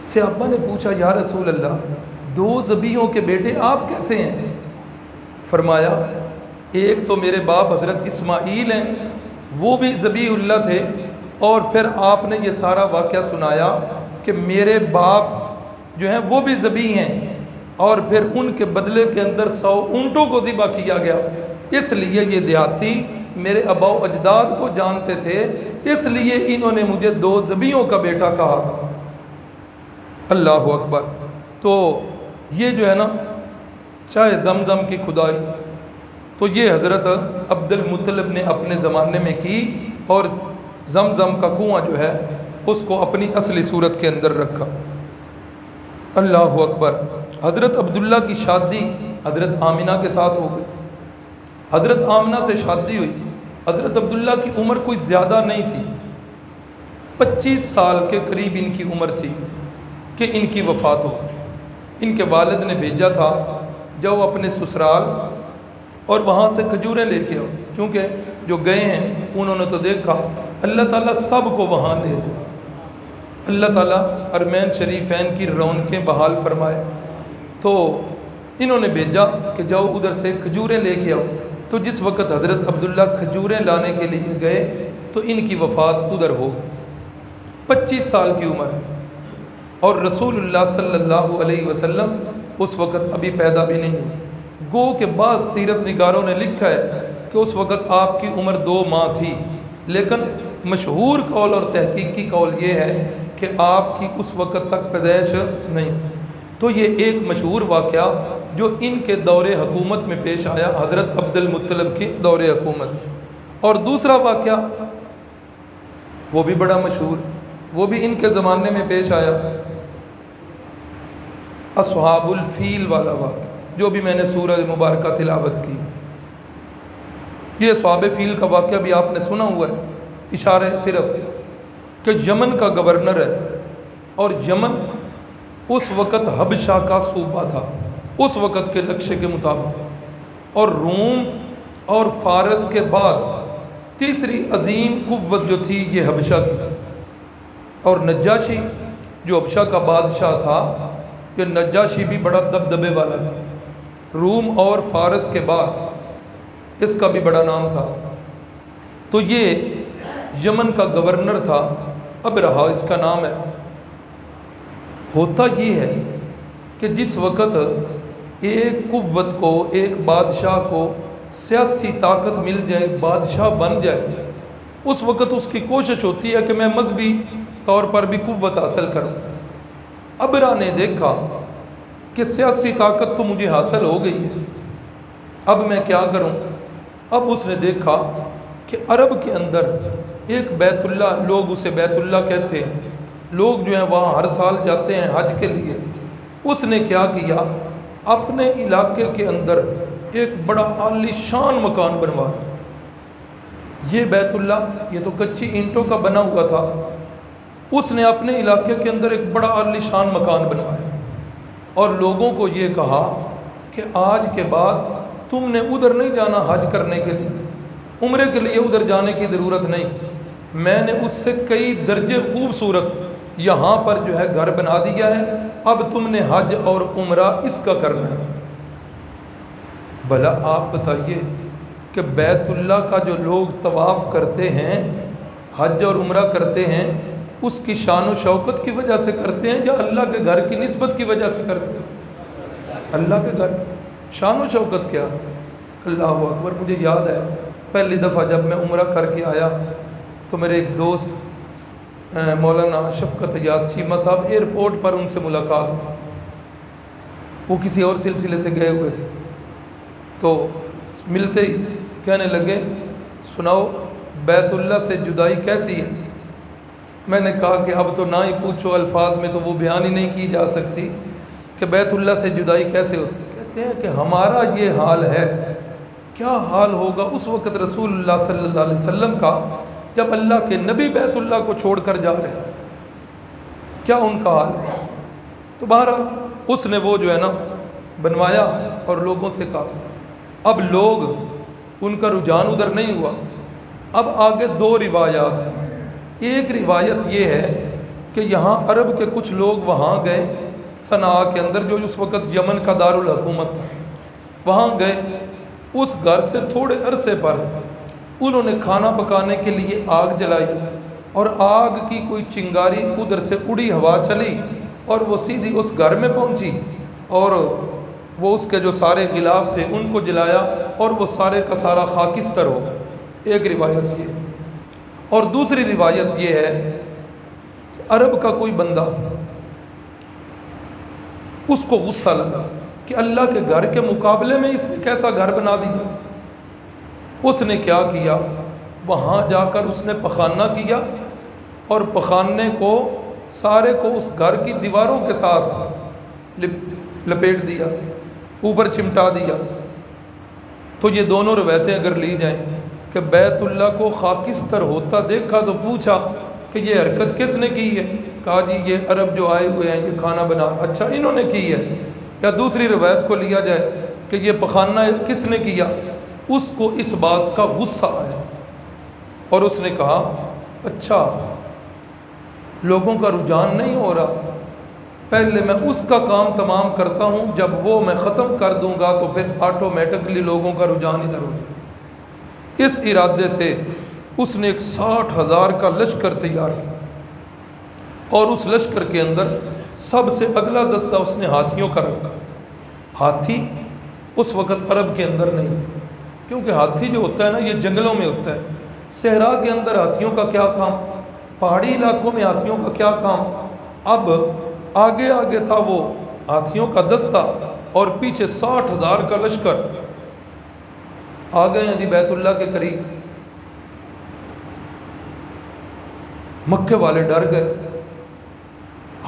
[SPEAKER 1] صحابہ نے پوچھا یا رسول اللہ دو ذبیحوں کے بیٹے آپ کیسے ہیں؟ فرمایا ایک تو میرے باپ حضرت اسماعیل ہیں، وہ بھی ذبیح اللہ تھے، اور پھر آپ نے یہ سارا واقعہ سنایا کہ میرے باپ جو ہیں وہ بھی ذبیح ہیں، اور پھر ان کے بدلے کے اندر 100 اونٹوں کو ذبح کیا گیا، اس لیے یہ دیہاتی میرے آباء و اجداد کو جانتے تھے، اس لیے انہوں نے مجھے دو ذبیحوں کا بیٹا کہا۔ اللہ اکبر۔ تو یہ جو ہے نا، چاہے زمزم کی کھدائی تو یہ حضرت عبد المطلب نے اپنے زمانے میں کی، اور زمزم کا کنواں جو ہے اس کو اپنی اصلی صورت کے اندر رکھا۔ اللہ اکبر۔ حضرت عبداللہ کی شادی حضرت آمنہ کے ساتھ ہو گئی۔ حضرت آمنہ سے شادی ہوئی، حضرت عبداللہ کی عمر کوئی زیادہ نہیں تھی، 25 سال کے قریب ان کی عمر تھی کہ ان کی وفات ہو گئی۔ ان کے والد نے بھیجا تھا جاؤ اپنے سسرال اور وہاں سے کھجوریں لے کے آؤ، چونکہ جو گئے ہیں انہوں نے تو دیکھا اللہ تعالیٰ سب کو وہاں لے جائے، اللہ تعالیٰ حرمین شریفین کی رونقیں بحال فرمائے۔ تو انہوں نے بھیجا کہ جاؤ ادھر سے کھجوریں لے کے آؤ، تو جس وقت حضرت عبداللہ کھجوریں لانے کے لیے گئے تو ان کی وفات ادھر ہو گئی۔ 25 سال کی عمر ہے، اور رسول اللہ صلی اللہ علیہ وسلم اس وقت ابھی پیدا بھی نہیں ہوئے۔ گو کہ بعض سیرت نگاروں نے لکھا ہے کہ اس وقت آپ کی عمر 2 ماہ تھی، لیکن مشہور قول اور تحقیقی قول یہ ہے کہ آپ کی اس وقت تک پیدائش نہیں ہوئی۔ تو یہ ایک مشہور واقعہ جو ان کے دور حکومت میں پیش آیا، حضرت عبد المطلب کی دور حکومت۔ اور دوسرا واقعہ وہ بھی بڑا مشہور، وہ بھی ان کے زمانے میں پیش آیا، اصحاب الفیل والا واقعہ جو بھی میں نے سورہ مبارکہ تلاوت کی۔ یہ اصحاب فیل کا واقعہ بھی آپ نے سنا ہوا ہے، اشارہ صرف کہ یمن کا گورنر ہے، اور یمن اس وقت حبشہ کا صوبہ تھا اس وقت کے نقشے کے مطابق، اور روم اور فارس کے بعد تیسری عظیم قوت جو تھی یہ حبشہ کی تھی۔ اور نجاشی جو حبشہ کا بادشاہ تھا، یہ نجاشی بھی بڑا دبدبے والا تھا، روم اور فارس کے بعد اس کا بھی بڑا نام تھا۔ تو یہ یمن کا گورنر تھا، ابرہا اس کا نام ہے۔ ہوتا یہ ہے کہ جس وقت ایک قوت کو، ایک بادشاہ کو سیاسی طاقت مل جائے، بادشاہ بن جائے، اس وقت اس کی کوشش ہوتی ہے کہ میں مذہبی طور پر بھی قوت حاصل کروں۔ ابرا نے دیکھا کہ سیاسی طاقت تو مجھے حاصل ہو گئی ہے، اب میں کیا کروں؟ اب اس نے دیکھا کہ عرب کے اندر ایک بیت اللہ، لوگ اسے بیت اللہ کہتے ہیں، لوگ جو ہیں وہاں ہر سال جاتے ہیں حج کے لیے۔ اس نے کیا کیا، اپنے علاقے کے اندر ایک بڑا عالی شان مکان بنوا دیا۔ یہ بیت اللہ یہ تو کچی اینٹوں کا بنا ہوا تھا، اس نے اپنے علاقے کے اندر ایک بڑا عالی شان مکان بنوایا، اور لوگوں کو یہ کہا کہ آج کے بعد تم نے ادھر نہیں جانا حج کرنے کے لیے، عمرے کے لیے ادھر جانے کی ضرورت نہیں، میں نے اس سے کئی درجے خوبصورت یہاں پر جو ہے گھر بنا دیا ہے، اب تم نے حج اور عمرہ اس کا کرنا ہے۔ بھلا آپ بتائیے کہ بیت اللہ کا جو لوگ طواف کرتے ہیں، حج اور عمرہ کرتے ہیں، اس کی شان و شوکت کی وجہ سے کرتے ہیں یا اللہ کے گھر کی نسبت کی وجہ سے کرتے ہیں؟ اللہ کے گھر کی شان و شوکت کیا؟ اللہ اکبر۔ مجھے یاد ہے پہلی دفعہ جب میں عمرہ کر کے آیا تو میرے ایک دوست مولانا شفقت یاد چیمہ صاحب ایئرپورٹ پر ان سے ملاقات ہوئی، وہ کسی اور سلسلے سے گئے ہوئے تھے، تو ملتے ہی کہنے لگے سناؤ بیت اللہ سے جدائی کیسی ہے؟ میں نے کہا کہ اب تو نہ ہی پوچھو، الفاظ میں تو وہ بیان ہی نہیں کی جا سکتی کہ بیت اللہ سے جدائی کیسے ہوتی۔ کہتے ہیں کہ ہمارا یہ حال ہے، کیا حال ہوگا اس وقت رسول اللہ صلی اللہ علیہ وسلم کا جب اللہ کے نبی بیت اللہ کو چھوڑ کر جا رہے ہیں، کیا ان کا حال ہے؟ تو بہرحال اس نے وہ جو ہے نا بنوایا اور لوگوں سے کہا، اب لوگ ان کا رجحان ادھر نہیں ہوا، اب آگے دو روایات ہیں۔ ایک روایت یہ ہے کہ یہاں عرب کے کچھ لوگ وہاں گئے صنعاء کے اندر، جو اس وقت یمن کا دارالحکومت تھا، وہاں گئے، اس گھر سے تھوڑے عرصے پر انہوں نے کھانا پکانے کے لیے آگ جلائی، اور آگ کی کوئی چنگاری ادھر سے اڑی ہوا چلی اور وہ سیدھی اس گھر میں پہنچی، اور وہ اس کے جو سارے غلاف تھے ان کو جلایا اور وہ سارے کا سارا خاکستر ہو گیا۔ ایک روایت یہ ہے، اور دوسری روایت یہ ہے کہ عرب کا کوئی بندہ، اس کو غصہ لگا کہ اللہ کے گھر کے مقابلے میں اس نے کیسا گھر بنا دیا۔ اس نے کیا کیا، وہاں جا کر اس نے پخانہ کیا، اور پخانے کو سارے کو اس گھر کی دیواروں کے ساتھ لپیٹ دیا، اوپر چمٹا دیا۔ تو یہ دونوں روایتیں اگر لی جائیں کہ بیت اللہ کو خاکستر ہوتا دیکھا تو پوچھا کہ یہ حرکت کس نے کی ہے؟ کہا جی یہ عرب جو آئے ہوئے ہیں یہ کھانا بنا، اچھا انہوں نے کی ہے۔ یا دوسری روایت کو لیا جائے کہ یہ پخانہ کس نے کیا، اس کو اس بات کا غصہ آیا اور اس نے کہا اچھا لوگوں کا رجحان نہیں ہو رہا، پہلے میں اس کا کام تمام کرتا ہوں، جب وہ میں ختم کر دوں گا تو پھر آٹومیٹکلی لوگوں کا رجحان ادھر ہو جائے۔ اس ارادے سے اس نے ایک 60,000 کا لشکر تیار کیا، اور اس لشکر کے اندر سب سے اگلا دستہ اس نے ہاتھیوں کا رکھا۔ ہاتھی اس وقت عرب کے اندر نہیں تھے، کیونکہ ہاتھی جو ہوتا ہے نا یہ جنگلوں میں ہوتا ہے، صحرا کے اندر ہاتھیوں کا کیا کام، پہاڑی علاقوں میں ہاتھیوں کا کیا کام۔ اب آگے آگے تھا وہ ہاتھیوں کا دستہ اور پیچھے 60,000 کا لشکر۔ آ گئے ہیں جی بیت اللہ کے قریب، مکے والے ڈر گئے،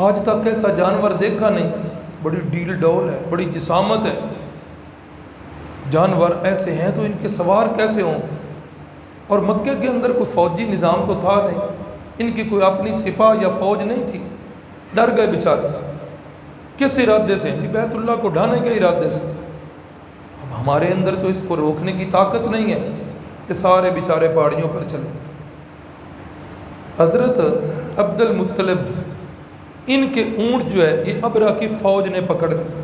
[SPEAKER 1] آج تک ایسا جانور دیکھا نہیں، بڑی ڈیل ڈول ہے، بڑی جسامت ہے، جانور ایسے ہیں تو ان کے سوار کیسے ہوں؟ اور مکے کے اندر کوئی فوجی نظام تو تھا نہیں، ان کی کوئی اپنی سپاہ یا فوج نہیں تھی، ڈر گئے بیچارے۔ کس ارادے سے؟ بیت اللہ کو ڈھانے کے ارادے سے۔ اب ہمارے اندر تو اس کو روکنے کی طاقت نہیں ہے، کہ سارے بیچارے پہاڑیوں پر چلے۔ حضرت عبد المطلب ان کے اونٹ جو ہے یہ ابرا کی فوج نے پکڑ لیا۔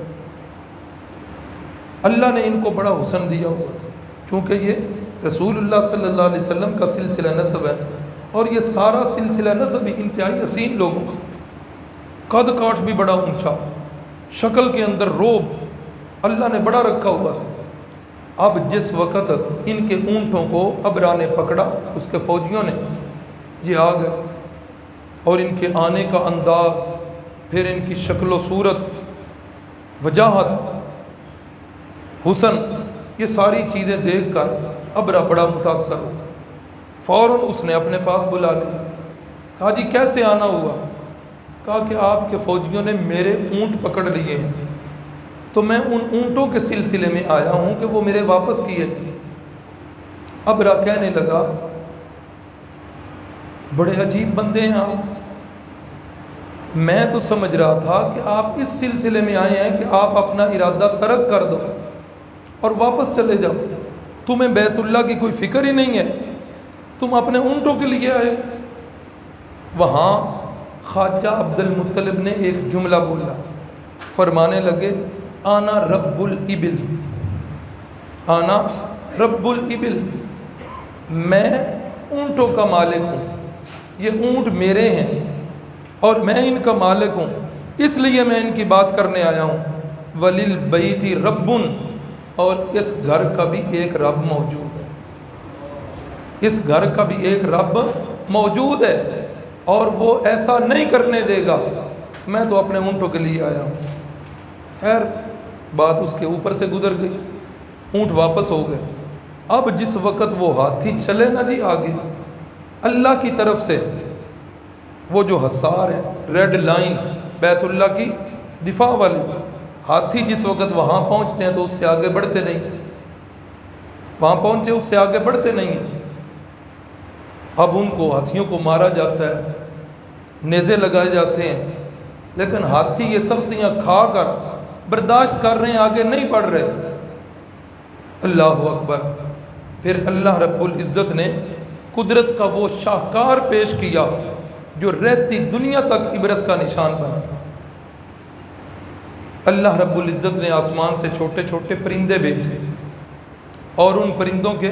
[SPEAKER 1] اللہ نے ان کو بڑا حسن دیا ہوا تھا، چونکہ یہ رسول اللہ صلی اللہ علیہ وسلم کا سلسلہ نسب ہے، اور یہ سارا سلسلہ نسب ہی انتہائی حسین لوگوں کا، قد کاٹ بھی بڑا اونچا، شکل کے اندر روب اللہ نے بڑا رکھا ہوا تھا۔ اب جس وقت ان کے اونٹوں کو ابرا نے پکڑا، اس کے فوجیوں نے، یہ آ گئے، اور ان کے آنے کا انداز، پھر ان کی شکل و صورت، وجاہت، حسن، یہ ساری چیزیں دیکھ کر ابرا بڑا متاثر ہو، فوراً اس نے اپنے پاس بلا لیا۔ کہا جی کیسے آنا ہوا؟ کہا کہ آپ کے فوجیوں نے میرے اونٹ پکڑ لیے ہیں، تو میں ان اونٹوں کے سلسلے میں آیا ہوں کہ وہ میرے واپس کیے گئے۔ ابرا کہنے لگا بڑے عجیب بندے ہیں آپ، میں تو سمجھ رہا تھا کہ آپ اس سلسلے میں آئے ہیں کہ آپ اپنا ارادہ ترک کر دو اور واپس چلے جاؤ، تمہیں بیت اللہ کی کوئی فکر ہی نہیں ہے، تم اپنے اونٹوں کے لیے آئے۔ وہاں خواجہ عبد المطلب نے ایک جملہ بولا، فرمانے لگے آنا رب الابل، آنا رب الابل، میں اونٹوں کا مالک ہوں، یہ اونٹ میرے ہیں اور میں ان کا مالک ہوں، اس لیے میں ان کی بات کرنے آیا ہوں۔ وَلِلْبَيْتِ رَبٌّ، اور اس گھر کا بھی ایک رب موجود ہے، اس گھر کا بھی ایک رب موجود ہے۔ اور وہ ایسا نہیں کرنے دے گا، میں تو اپنے اونٹوں کے لیے آیا ہوں۔ خیر بات اس کے اوپر سے گزر گئی، اونٹ واپس ہو گئے۔ اب جس وقت وہ ہاتھی چلے نا جی آگے، اللہ کی طرف سے وہ جو حصار ہے، ریڈ لائن بیت اللہ کی دفاع والی، ہاتھی جس وقت وہاں پہنچتے ہیں تو اس سے آگے بڑھتے نہیں، وہاں پہنچے اس سے آگے بڑھتے نہیں ہیں۔ اب ان کو ہاتھیوں کو مارا جاتا ہے، نیزے لگائے جاتے ہیں، لیکن ہاتھی یہ سختیاں کھا کر برداشت کر رہے ہیں، آگے نہیں بڑھ رہے۔ اللہ اکبر۔ پھر اللہ رب العزت نے قدرت کا وہ شاہکار پیش کیا جو رہتی دنیا تک عبرت کا نشان بنا۔ اللہ رب العزت نے آسمان سے چھوٹے چھوٹے پرندے بھیجے، اور ان پرندوں کے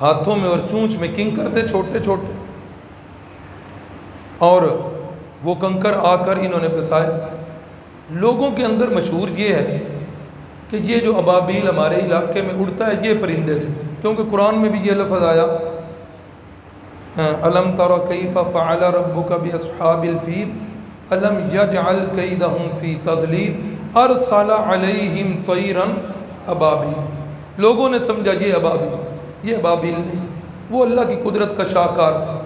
[SPEAKER 1] ہاتھوں میں اور چونچ میں کنکر تھے چھوٹے چھوٹے، اور وہ کنکر آ کر انہوں نے پھنسائے۔ لوگوں کے اندر مشہور یہ ہے کہ یہ جو ابابیل ہمارے علاقے میں اڑتا ہے یہ پرندے تھے، کیونکہ قرآن میں بھی یہ لفظ آیا، الم تر کیف فعل ربک باصحاب الفیل الم یجعل کیدہم فی تضلیل ارسل علیہم طیرا ابابیل۔ لوگوں نے سمجھا یہ ابابیل، یہ ابابیل نہیں، وہ اللہ کی قدرت کا شاہکار تھا۔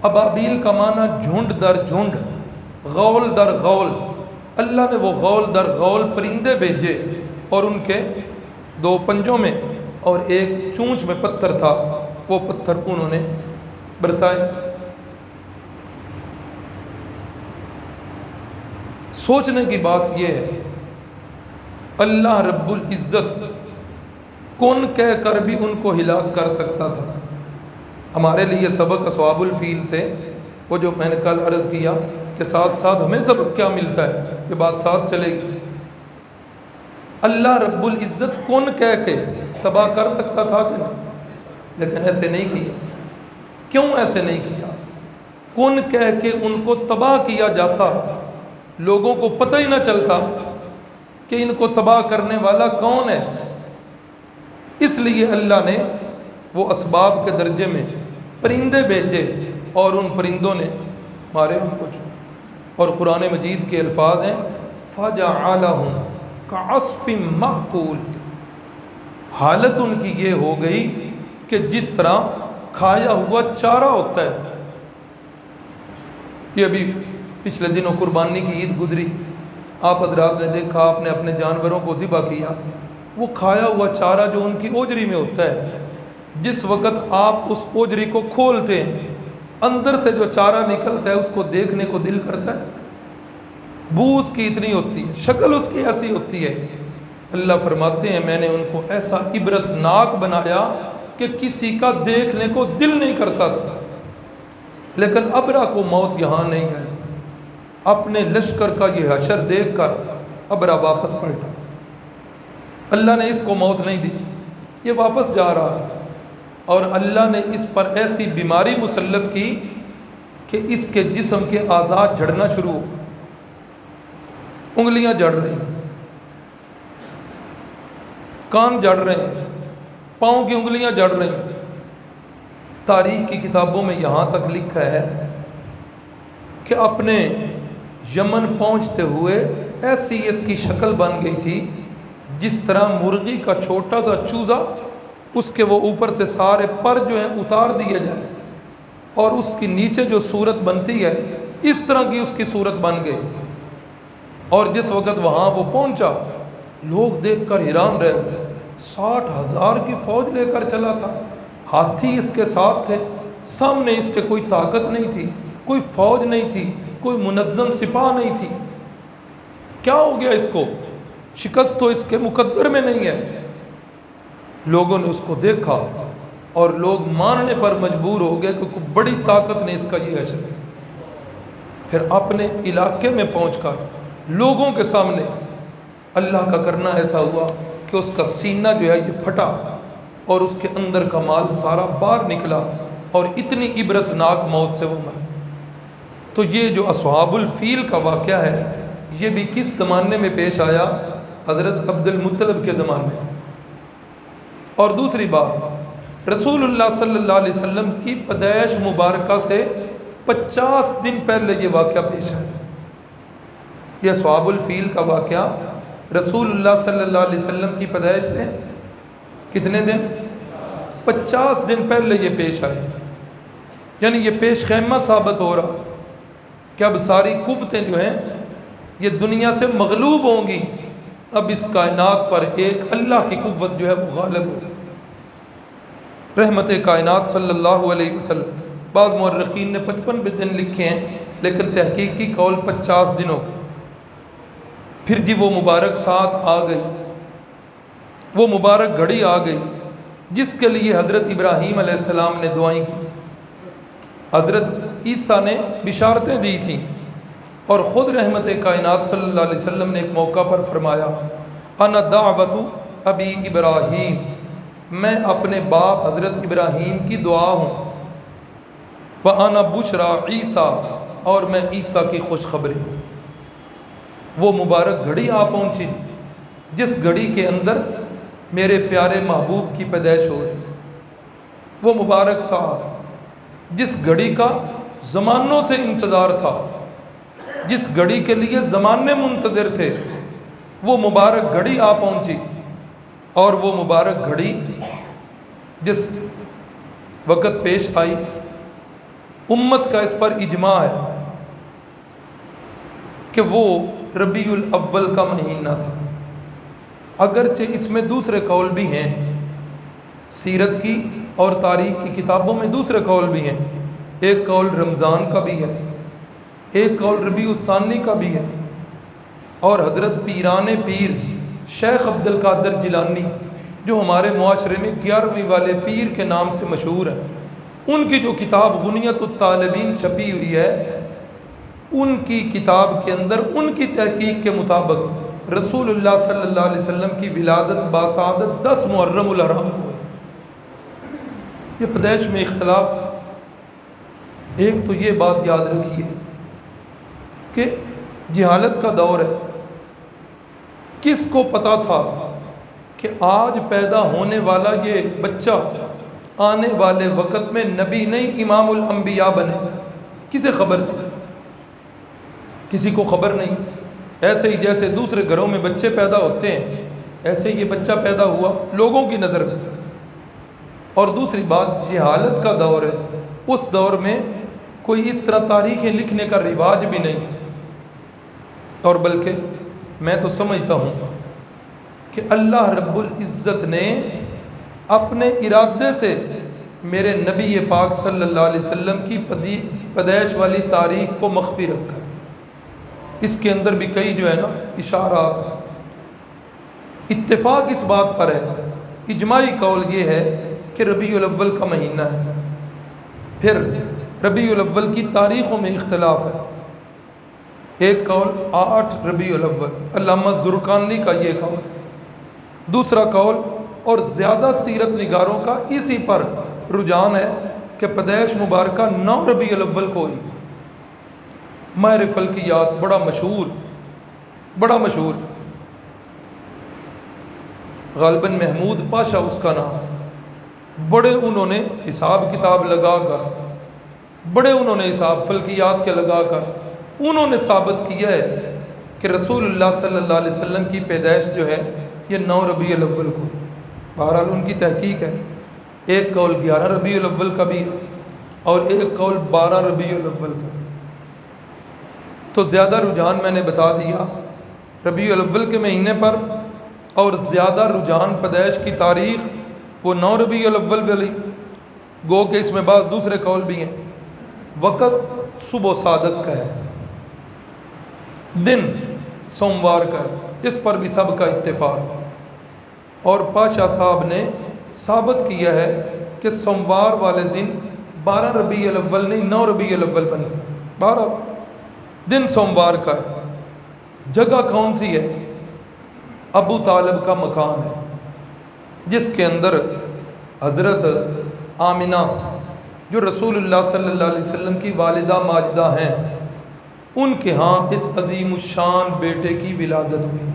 [SPEAKER 1] ابابیل کا معنی جھنڈ در جھنڈ، غول در غول۔ اللہ نے وہ غول در غول پرندے بھیجے، اور ان کے 2 پنجوں میں اور ایک چونچ میں پتھر تھا، وہ پتھر انہوں نے برسائے۔ سوچنے کی بات یہ ہے، اللہ رب العزت کون کہہ کر بھی ان کو ہلاک کر سکتا تھا۔ ہمارے لیے سبق اصحاب الفیل سے، وہ جو میں نے کل عرض کیا کہ ساتھ ساتھ ہمیں سبق کیا ملتا ہے، یہ بات ساتھ چلے گی۔ اللہ رب العزت کون کہہ کے تباہ کر سکتا تھا کہ نہیں، لیکن ایسے نہیں کیا۔ کیوں ایسے نہیں کیا؟ کون کہہ کے ان کو تباہ کیا جاتا، لوگوں کو پتہ ہی نہ چلتا کہ ان کو تباہ کرنے والا کون ہے۔ اس لیے اللہ نے وہ اسباب کے درجے میں پرندے بھیجے، اور ان پرندوں نے مارے ان کو۔ اور قرآن مجید کے الفاظ ہیں فَجَعَلَهُمْ كَعَصْفٍ مَأْكُولٍ۔ حالت ان کی یہ ہو گئی کہ جس طرح کھایا ہوا چارہ ہوتا ہے۔ یہ ابھی پچھلے دنوں قربانی کی عید گزری، آپ حضرات نے دیکھا، آپ نے اپنے جانوروں کو ذبح کیا، وہ کھایا ہوا چارہ جو ان کی اوجری میں ہوتا ہے، جس وقت آپ اس اوجری کو کھولتے ہیں، اندر سے جو چارہ نکلتا ہے اس کو دیکھنے کو دل کرتا ہے۔ بو اس کی اتنی ہوتی ہے، شکل اس کی ایسی ہوتی ہے۔ اللہ فرماتے ہیں میں نے ان کو ایسا عبرت ناک بنایا کہ کسی کا دیکھنے کو دل نہیں کرتا تھا۔ لیکن ابرا کو موت یہاں نہیں آئی، اپنے لشکر کا یہ حشر دیکھ کر ابرا واپس پلٹا۔ اللہ نے اس کو موت نہیں دی، یہ واپس جا رہا ہے، اور اللہ نے اس پر ایسی بیماری مسلط کی کہ اس کے جسم کے اعضاء جھڑنا شروع ہو، انگلیاں جڑ رہی ہیں، کان جڑ رہے ہیں، پاؤں کی انگلیاں جڑ رہی ہیں۔ تاریخ کی کتابوں میں یہاں تک لکھا ہے کہ اپنے یمن پہنچتے ہوئے ایسی اس کی شکل بن گئی تھی جس طرح مرغی کا چھوٹا سا چوزا، اس کے وہ اوپر سے سارے پر جو ہیں اتار دیے جائیں، اور اس کی نیچے جو صورت بنتی ہے اس طرح کی اس کی صورت بن گئی۔ اور جس وقت وہاں وہ پہنچا، لوگ دیکھ کر حیران رہ گئے، 60,000 کی فوج لے کر چلا تھا، ہاتھی اس کے ساتھ تھے، سامنے اس کے کوئی طاقت نہیں تھی، کوئی فوج نہیں تھی، کوئی منظم سپاہ نہیں تھی۔ کیا ہو گیا اس کو؟ شکست تو اس کے مقدر میں نہیں ہے۔ لوگوں نے اس کو دیکھا اور لوگ ماننے پر مجبور ہو گئے کہ کوئی بڑی طاقت نے اس کا یہ حشر کیا۔ پھر اپنے علاقے میں پہنچ کر لوگوں کے سامنے اللہ کا کرنا ایسا ہوا کہ اس کا سینہ جو ہے یہ پھٹا، اور اس کے اندر کا مال سارا باہر نکلا، اور اتنی عبرت ناک موت سے وہ مرا۔ تو یہ جو اصحاب الفیل کا واقعہ ہے یہ بھی کس زمانے میں پیش آیا؟ حضرت عبد المطلب کے زمانے میں۔ اور دوسری بات، رسول اللہ صلی اللہ علیہ وسلم کی پیدائش مبارکہ سے 50 دن پہلے یہ واقعہ پیش آیا۔ یہ اصحاب الفیل کا واقعہ رسول اللہ صلی اللہ علیہ وسلم کی پیدائش سے کتنے دن؟ 50 دن پہلے یہ پیش آئے، یعنی یہ پیش خیمہ ثابت ہو رہا ہے کہ اب ساری قوتیں جو ہیں یہ دنیا سے مغلوب ہوں گی، اب اس کائنات پر ایک اللہ کی قوت جو ہے وہ غالب ہو۔ رحمت کائنات صلی اللہ علیہ وسلم، بعض مورخین نے 55 دن لکھے ہیں لیکن تحقیقی قول 50 دن ہو گئے۔ پھر جی وہ مبارک ساتھ آ گئی، وہ مبارک گھڑی آ گئی جس کے لیے حضرت ابراہیم علیہ السلام نے دعائیں کی تھیں، حضرت عیسیٰ نے بشارتیں دی تھیں، اور خود رحمت کائنات صلی اللہ علیہ وسلم نے ایک موقع پر فرمایا انا دعوت ابی ابراہیم، میں اپنے باپ حضرت ابراہیم کی دعا ہوں، وَأَنَا بُشْرَى عیسیٰ، اور میں عیسیٰ کی خوشخبری ہوں۔ وہ مبارک گھڑی آ پہنچی تھی جس گھڑی کے اندر میرے پیارے محبوب کی پیدائش ہو رہی ہے، وہ مبارک ساتھ جس گھڑی کا زمانوں سے انتظار تھا، جس گھڑی کے لیے زمانے منتظر تھے، وہ مبارک گھڑی آ پہنچی۔ اور وہ مبارک گھڑی جس وقت پیش آئی، امت کا اس پر اجماع ہے کہ وہ ربیع الاول کا مہینہ تھا، اگرچہ اس میں دوسرے قول بھی ہیں، سیرت کی اور تاریخ کی کتابوں میں دوسرے قول بھی ہیں، ایک قول رمضان کا بھی ہے، ایک قول ربیع الثانی کا بھی ہے، اور حضرت پیران پیر شیخ عبد القادر جیلانی جو ہمارے معاشرے میں 11ویں والے پیر کے نام سے مشہور ہیں، ان کی جو کتاب غنیت الطالبین چھپی ہوئی ہے، ان کی کتاب کے اندر ان کی تحقیق کے مطابق رسول اللہ صلی اللہ علیہ وسلم کی ولادت باسعادت 10 محرم الحرام کو ہے۔ یہ پیدائش میں اختلاف، ایک تو یہ بات یاد رکھیے کہ جہالت کا دور ہے، کس کو پتا تھا کہ آج پیدا ہونے والا یہ بچہ آنے والے وقت میں نبی نہیں امام الانبیاء بنے گا؟ کسے خبر تھی؟ کسی کو خبر نہیں۔ ایسے ہی جیسے دوسرے گھروں میں بچے پیدا ہوتے ہیں، ایسے ہی یہ بچہ پیدا ہوا لوگوں کی نظر میں۔ اور دوسری بات، جہالت کا دور ہے، اس دور میں کوئی اس طرح تاریخیں لکھنے کا رواج بھی نہیں تھا، اور بلکہ میں تو سمجھتا ہوں کہ اللہ رب العزت نے اپنے ارادے سے میرے نبی پاک صلی اللہ علیہ وسلم کی پیدائش والی تاریخ کو مخفی رکھا ہے۔ اس کے اندر بھی کئی جو ہے نا اشارات ہیں۔ اتفاق اس بات پر ہے، اجماعی قول یہ ہے کہ ربیع الاول کا مہینہ ہے۔ پھر ربیع الاول کی تاریخوں میں اختلاف ہے، ایک قول 8 ربیع الاول، علامہ زرقانی کا یہ قول ہے، دوسرا قول اور زیادہ سیرت نگاروں کا اسی پر رجحان ہے کہ پیدائش مبارکہ 9 ربیع الاول کو ہوئی۔ ماہر فلکیات بڑا مشہور غالباً محمود پاشا اس کا نام، بڑے انہوں نے حساب کتاب لگا کر، بڑے انہوں نے حساب فلکیات کے لگا کر انہوں نے ثابت کیا ہے کہ رسول اللہ صلی اللہ علیہ وسلم کی پیدائش جو ہے یہ 9 ربیع الاول کو ہے۔ بہرحال ان کی تحقیق ہے، ایک قول 11 ربیع الاول کا بھی ہے اور ایک قول 12 ربیع الاول کا بھی۔ تو زیادہ رجحان میں نے بتا دیا ربیع الاول کے مہینے پر، اور زیادہ رجحان پیدائش کی تاریخ وہ 9 ربیع الاول والی، گو کہ اس میں بعض دوسرے قول بھی ہیں۔ وقت صبح صادق کا ہے، دن سوموار کا ہے، اس پر بھی سب کا اتفاق ہے، اور پاشا صاحب نے ثابت کیا ہے کہ سوموار والے دن 12 ربیع الاول نہیں 9 ربیع الاول بنتی، 12 دن سوموار کا ہے۔ جگہ کون سی ہے؟ ابو طالب کا مکان ہے، جس کے اندر حضرت آمنہ جو رسول اللہ صلی اللہ علیہ وسلم کی والدہ ماجدہ ہیں، ان کے ہاں اس عظیم الشان بیٹے کی ولادت ہوئی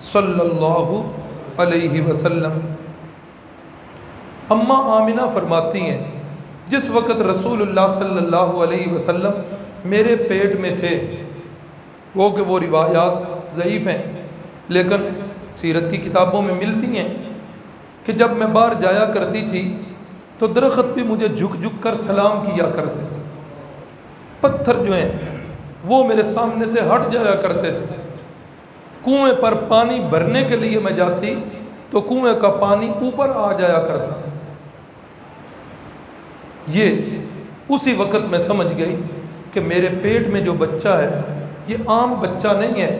[SPEAKER 1] صلی اللہ علیہ وسلم۔ اماں آمنہ فرماتی ہیں جس وقت رسول اللہ صلی اللہ علیہ وسلم میرے پیٹ میں تھے، وہ کہ وہ روایات ضعیف ہیں لیکن سیرت کی کتابوں میں ملتی ہیں کہ جب میں باہر جایا کرتی تھی تو درخت بھی مجھے جھک جھک کر سلام کیا کرتے تھے، پتھر جو ہیں وہ میرے سامنے سے ہٹ جایا کرتے تھے، کنویں پر پانی بھرنے کے لیے میں جاتی تو کنویں کا پانی اوپر آ جایا کرتا تھا۔ یہ اسی وقت میں سمجھ گئی کہ میرے پیٹ میں جو بچہ ہے یہ عام بچہ نہیں ہے،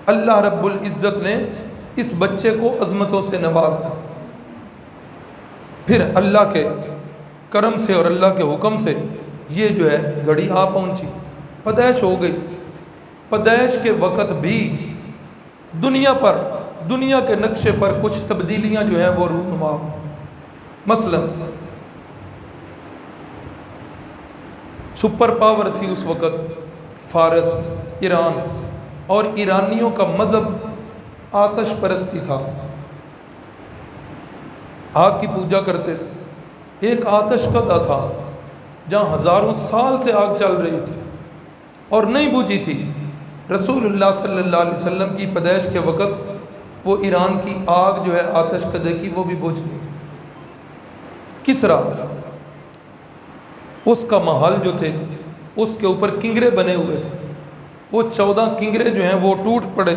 [SPEAKER 1] اللہ رب العزت نے اس بچے کو عظمتوں سے نوازنا۔ پھر اللہ کے کرم سے اور اللہ کے حکم سے یہ جو ہے گھڑی آ پہنچی، پیدائش ہو گئی۔ پیدائش کے وقت بھی دنیا کے نقشے پر کچھ تبدیلیاں جو ہیں وہ رونما ہوئی۔ مثلا سپر پاور تھی اس وقت فارس، ایران، اور ایرانیوں کا مذہب آتش پرستی تھا، آگ کی پوجا کرتے تھے۔ ایک آتش کدہ تھا جہاں ہزاروں سال سے آگ چل رہی تھی اور نہیں بجھی تھی۔ رسول اللہ صلی اللہ علیہ وسلم کی پیدائش کے وقت وہ ایران کی آگ جو ہے آتش کدے کی وہ بھی بجھ گئی تھی۔ کسرا، اس کا محل جو تھے اس کے اوپر کنگرے بنے ہوئے تھے، وہ 14 کنگرے جو ہیں وہ ٹوٹ پڑے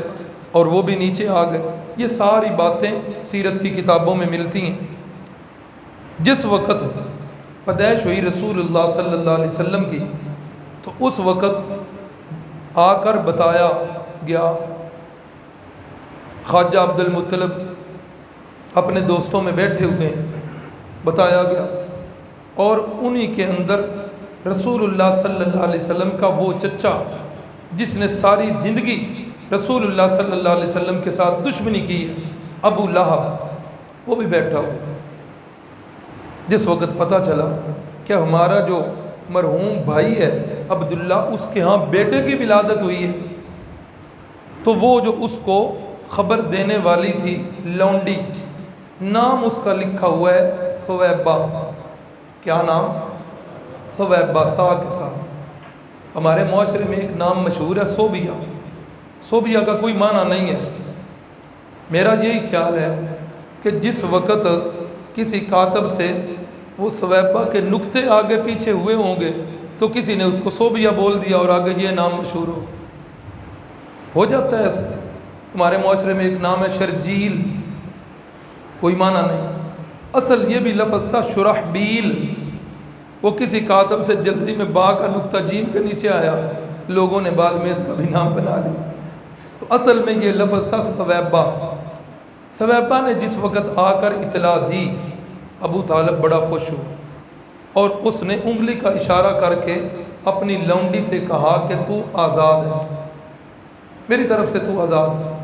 [SPEAKER 1] اور وہ بھی نیچے آ گئے۔ یہ ساری باتیں سیرت کی کتابوں میں ملتی ہیں۔ جس وقت پیدائش ہوئی رسول اللہ صلی اللہ علیہ وسلم کی تو اس وقت آ کر بتایا گیا، خواجہ عبد المطلب اپنے دوستوں میں بیٹھے ہوئے ہیں، بتایا گیا، اور انہی کے اندر رسول اللہ صلی اللہ علیہ وسلم کا وہ چچا جس نے ساری زندگی رسول اللہ صلی اللہ علیہ وسلم کے ساتھ دشمنی کی ہے، ابو لہب، وہ بھی بیٹھا ہوا۔ جس وقت پتہ چلا کہ ہمارا جو مرحوم بھائی ہے عبداللہ، اس کے ہاں بیٹے کی ولادت ہوئی ہے، تو وہ جو اس کو خبر دینے والی تھی لونڈی، نام اس کا لکھا ہوا ہے ثویبہ۔ کیا نام؟ ثویبہ، سا کے ساتھ۔ ہمارے معاشرے میں ایک نام مشہور ہے صوبیہ۔ صوبیہ کا کوئی معنی نہیں ہے۔ میرا یہی خیال ہے کہ جس وقت کسی کاتب سے وہ ثویبہ کے نقطے آگے پیچھے ہوئے ہوں گے تو کسی نے اس کو صوبیہ بول دیا اور آگے یہ نام مشہور ہو جاتا ہے ایسے۔ ہمارے معاشرے میں ایک نام ہے شرجیل، کوئی معنی نہیں، اصل یہ بھی لفظ تھا شرحبیل، وہ کسی کاتب سے جلدی میں با کا نقطہ جیم کے نیچے آیا، لوگوں نے بعد میں اس کا بھی نام بنا لی، تو اصل میں یہ لفظ تھا ثویبہ۔ ثویبہ نے جس وقت آ کر اطلاع دی، ابو طالب بڑا خوش ہوا اور اس نے انگلی کا اشارہ کر کے اپنی لونڈی سے کہا کہ تو آزاد ہے، میری طرف سے تو آزاد ہے۔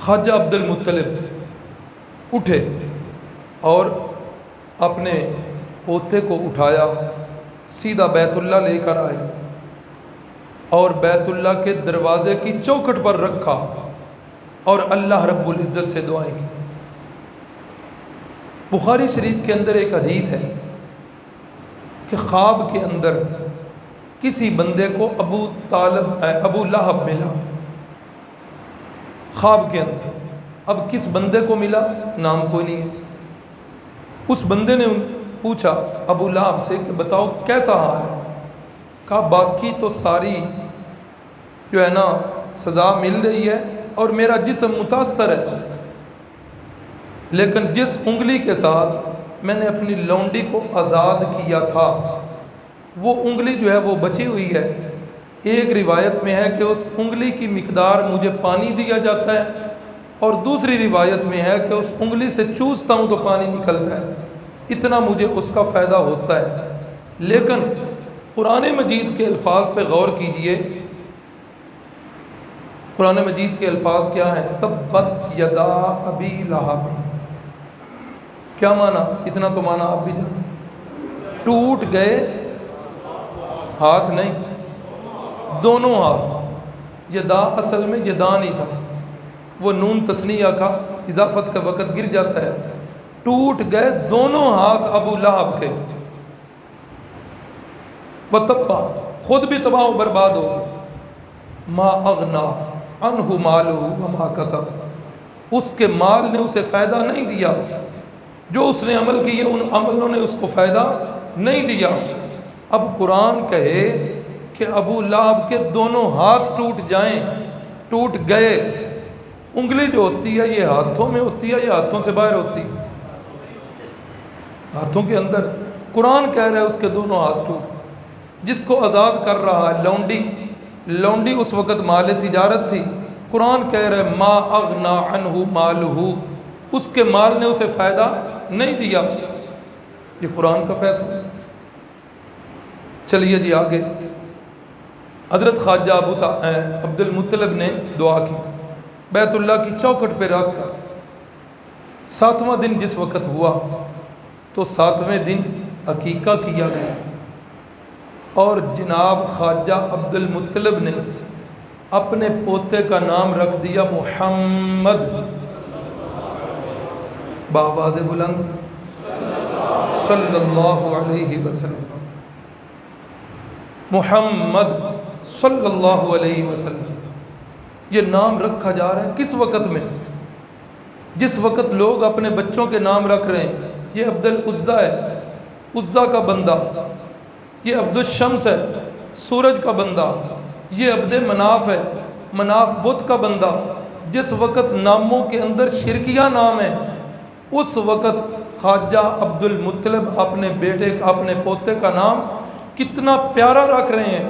[SPEAKER 1] خواجہ عبد المطلب اٹھے اور اپنے پوتے کو اٹھایا، سیدھا بیت اللہ لے کر آئے اور بیت اللہ کے دروازے کی چوکھٹ پر رکھا اور اللہ رب العزت سے دعائیں کی۔ بخاری شریف کے اندر ایک حدیث ہے کہ خواب کے اندر کسی بندے کو ابو لہب ملا، خواب کے اندر۔ اب کس بندے کو ملا نام کوئی نہیں ہے۔ اس بندے نے پوچھا ابو لہب سے کہ بتاؤ کیسا حال ہے؟ کہا باقی تو ساری جو ہے نا سزا مل رہی ہے اور میرا جسم متاثر ہے، لیکن جس انگلی کے ساتھ میں نے اپنی لونڈی کو آزاد کیا تھا وہ انگلی جو ہے وہ بچی ہوئی ہے۔ ایک روایت میں ہے کہ اس انگلی کی مقدار مجھے پانی دیا جاتا ہے اور دوسری روایت میں ہے کہ اس انگلی سے چوستا ہوں تو پانی نکلتا ہے، اتنا مجھے اس کا فائدہ ہوتا ہے۔ لیکن قرآن مجید کے الفاظ پہ غور کیجئے، قرآن مجید کے الفاظ کیا ہیں؟ تبت یدا ابی لہب۔ کیا معنی؟ اتنا تو معنی آپ بھی جانیں، ٹوٹ گئے ہاتھ، نہیں دونوں ہاتھ۔ یدا اصل میں یدان ہی تھا، وہ نون تثنیہ کا اضافت کا وقت گر جاتا ہے ٹوٹ گئے دونوں ہاتھ ابو لہب کے، وتبا، خود بھی تباہ و برباد ہو گئے، ما اغنا عنہ مالہ وما کسب، اس کے مال نے اسے فائدہ نہیں دیا، جو اس نے عمل کیے ان عملوں نے اس کو فائدہ نہیں دیا۔ اب قرآن کہے کہ ابو لہب کے دونوں ہاتھ ٹوٹ جائیں، ٹوٹ گئے، انگلی جو ہوتی ہے یہ ہاتھوں میں ہوتی ہے یا ہاتھوں سے باہر ہوتی ہے؟ ہاتھوں کے اندر۔ قرآن کہہ رہا ہے اس کے دونوں ہاتھ ٹوٹ گئے۔ جس کو آزاد کر رہا ہے لونڈی اس وقت مال تجارت تھی، قرآن کہہ رہا ہے ما اغنا عنہ مالہ، اس کے مال نے اسے فائدہ نہیں دیا۔ یہ قرآن کا فیصلہ۔ چلیے جی آگے، حضرت خواجہ عبد المطلب نے دعا کی بیت اللہ کی چوکھٹ پہ رکھ کر۔ 7واں دن جس وقت ہوا تو 7ویں دن عقیقہ کیا گیا، اور جناب خواجہ عبد المطلب نے اپنے پوتے کا نام رکھ دیا محمد، بآواز بلند صلی اللہ علیہ وسلم، محمد صلی اللہ علیہ وسلم۔ یہ نام رکھا جا رہا ہے کس وقت میں؟ جس وقت لوگ اپنے بچوں کے نام رکھ رہے ہیں، یہ عبد العزیٰ ہے، عزیٰ کا بندہ، یہ عبد الشمس ہے، سورج کا بندہ، یہ عبد مناف ہے، مناف بت کا بندہ۔ جس وقت ناموں کے اندر شرکیہ نام ہے، اس وقت خواجہ عبد المطلب اپنے بیٹے کا، اپنے پوتے کا نام کتنا پیارا رکھ رہے ہیں۔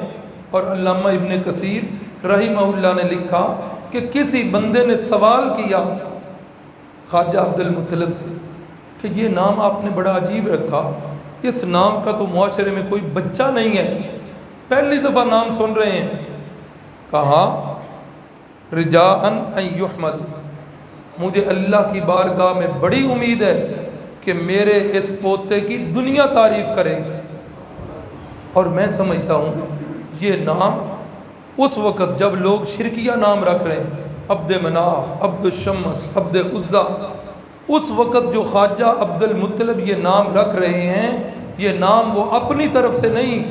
[SPEAKER 1] اور علامہ ابن کثیر رحمہ اللہ نے لکھا کہ کسی بندے نے سوال کیا خواجہ عبد المطلب سے کہ یہ نام آپ نے بڑا عجیب رکھا، اس نام کا تو معاشرے میں کوئی بچہ نہیں ہے، پہلی دفعہ نام سن رہے ہیں۔ کہا رجاء ان یحمد، مجھے اللہ کی بارگاہ میں بڑی امید ہے کہ میرے اس پوتے کی دنیا تعریف کرے گی، اور میں سمجھتا ہوں یہ نام اس وقت جب لوگ شرکیہ نام رکھ رہے ہیں، عبد مناف، عبد الشمس، عبد عزیٰ، اس وقت جو خواجہ عبد المطلب یہ نام رکھ رہے ہیں، یہ نام وہ اپنی طرف سے نہیں،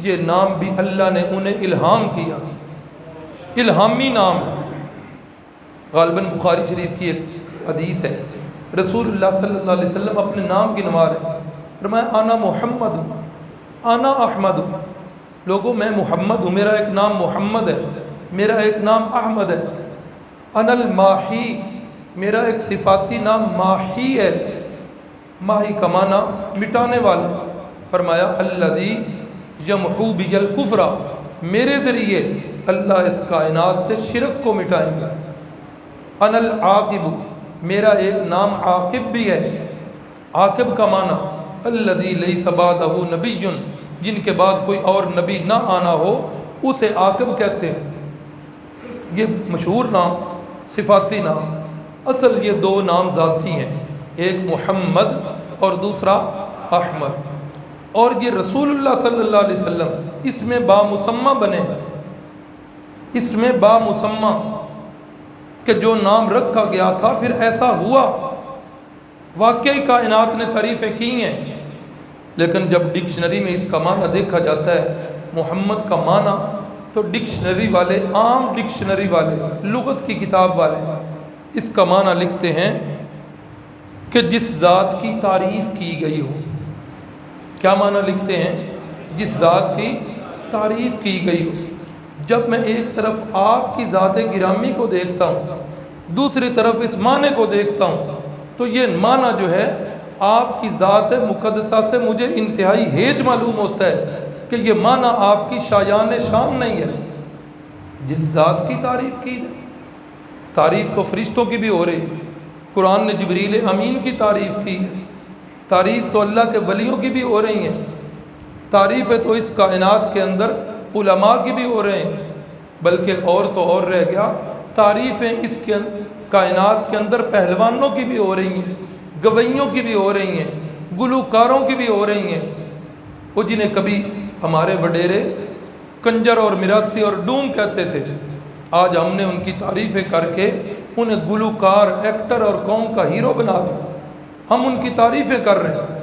[SPEAKER 1] یہ نام بھی اللہ نے انہیں الہام کیا، الہامی نام ہے۔ غالباً بخاری شریف کی ایک حدیث ہے، رسول اللہ صلی اللہ علیہ وسلم اپنے نام گنوا رہے ہیں، فرمایا انا محمد ہوں، انا احمد ہوں، لوگوں میں محمد ہوں، میرا ایک نام محمد ہے، میرا ایک نام احمد ہے، انا الماحی، میرا ایک صفاتی نام ماحی ہے، ماحی کا معنی مٹانے والا۔ فرمایا الذی یمحو بی الکفر، میرے ذریعے اللہ اس کائنات سے شرک کو مٹائیں گے۔ انا العاقب، میرا ایک نام عاقب بھی ہے، عاقب کا معنی الذی لیس بعدہ نبی، جن کے بعد کوئی اور نبی نہ آنا ہو اسے عاقب کہتے ہیں۔ یہ مشہور نام، صفاتی نام، اصل یہ دو نام ذاتی ہیں، ایک محمد اور دوسرا احمد، اور یہ رسول اللہ صلی اللہ علیہ وسلم اس میں بامسمہ بنے، اس میں بامسمہ کہ جو نام رکھا گیا تھا پھر ایسا ہوا، واقعی کائنات نے تعریفیں کی ہیں، لیکن جب ڈکشنری میں اس کا معنی دیکھا جاتا ہے محمد کا معنی، تو ڈکشنری والے، عام ڈکشنری والے، لغت کی کتاب والے اس کا معنی لکھتے ہیں کہ جس ذات کی تعریف کی گئی ہو۔ کیا معنی لکھتے ہیں؟ جس ذات کی تعریف کی گئی ہو۔ جب میں ایک طرف آپ کی ذات گرامی کو دیکھتا ہوں، دوسری طرف اس معنی کو دیکھتا ہوں، تو یہ معنی جو ہے آپ کی ذات مقدسہ سے مجھے انتہائی ہیج معلوم ہوتا ہے کہ یہ معنی آپ کی شایان شان نہیں ہے۔ جس ذات کی تعریف کی ہے، تعریف تو فرشتوں کی بھی ہو رہی ہے، قرآن نے جبریل امین کی تعریف کی ہے، تعریف تو اللہ کے ولیوں کی بھی ہو رہی ہیں، تعریفیں تو اس کائنات کے اندر علماء کی بھی ہو رہے ہیں، بلکہ اور تو اور رہ گیا، تعریفیں اس کے کائنات کے اندر پہلوانوں کی بھی ہو رہی ہیں، گویوں کی بھی ہو رہی ہیں، گلوکاروں کی بھی ہو رہی ہیں، وہ جنہیں کبھی ہمارے وڈیرے کنجر اور مراسی اور ڈوم کہتے تھے، آج ہم نے ان کی تعریفیں کر کے انہیں گلوکار، ایکٹر اور قوم کا ہیرو بنا دیا۔ ہم ان کی تعریفیں کر رہے ہیں،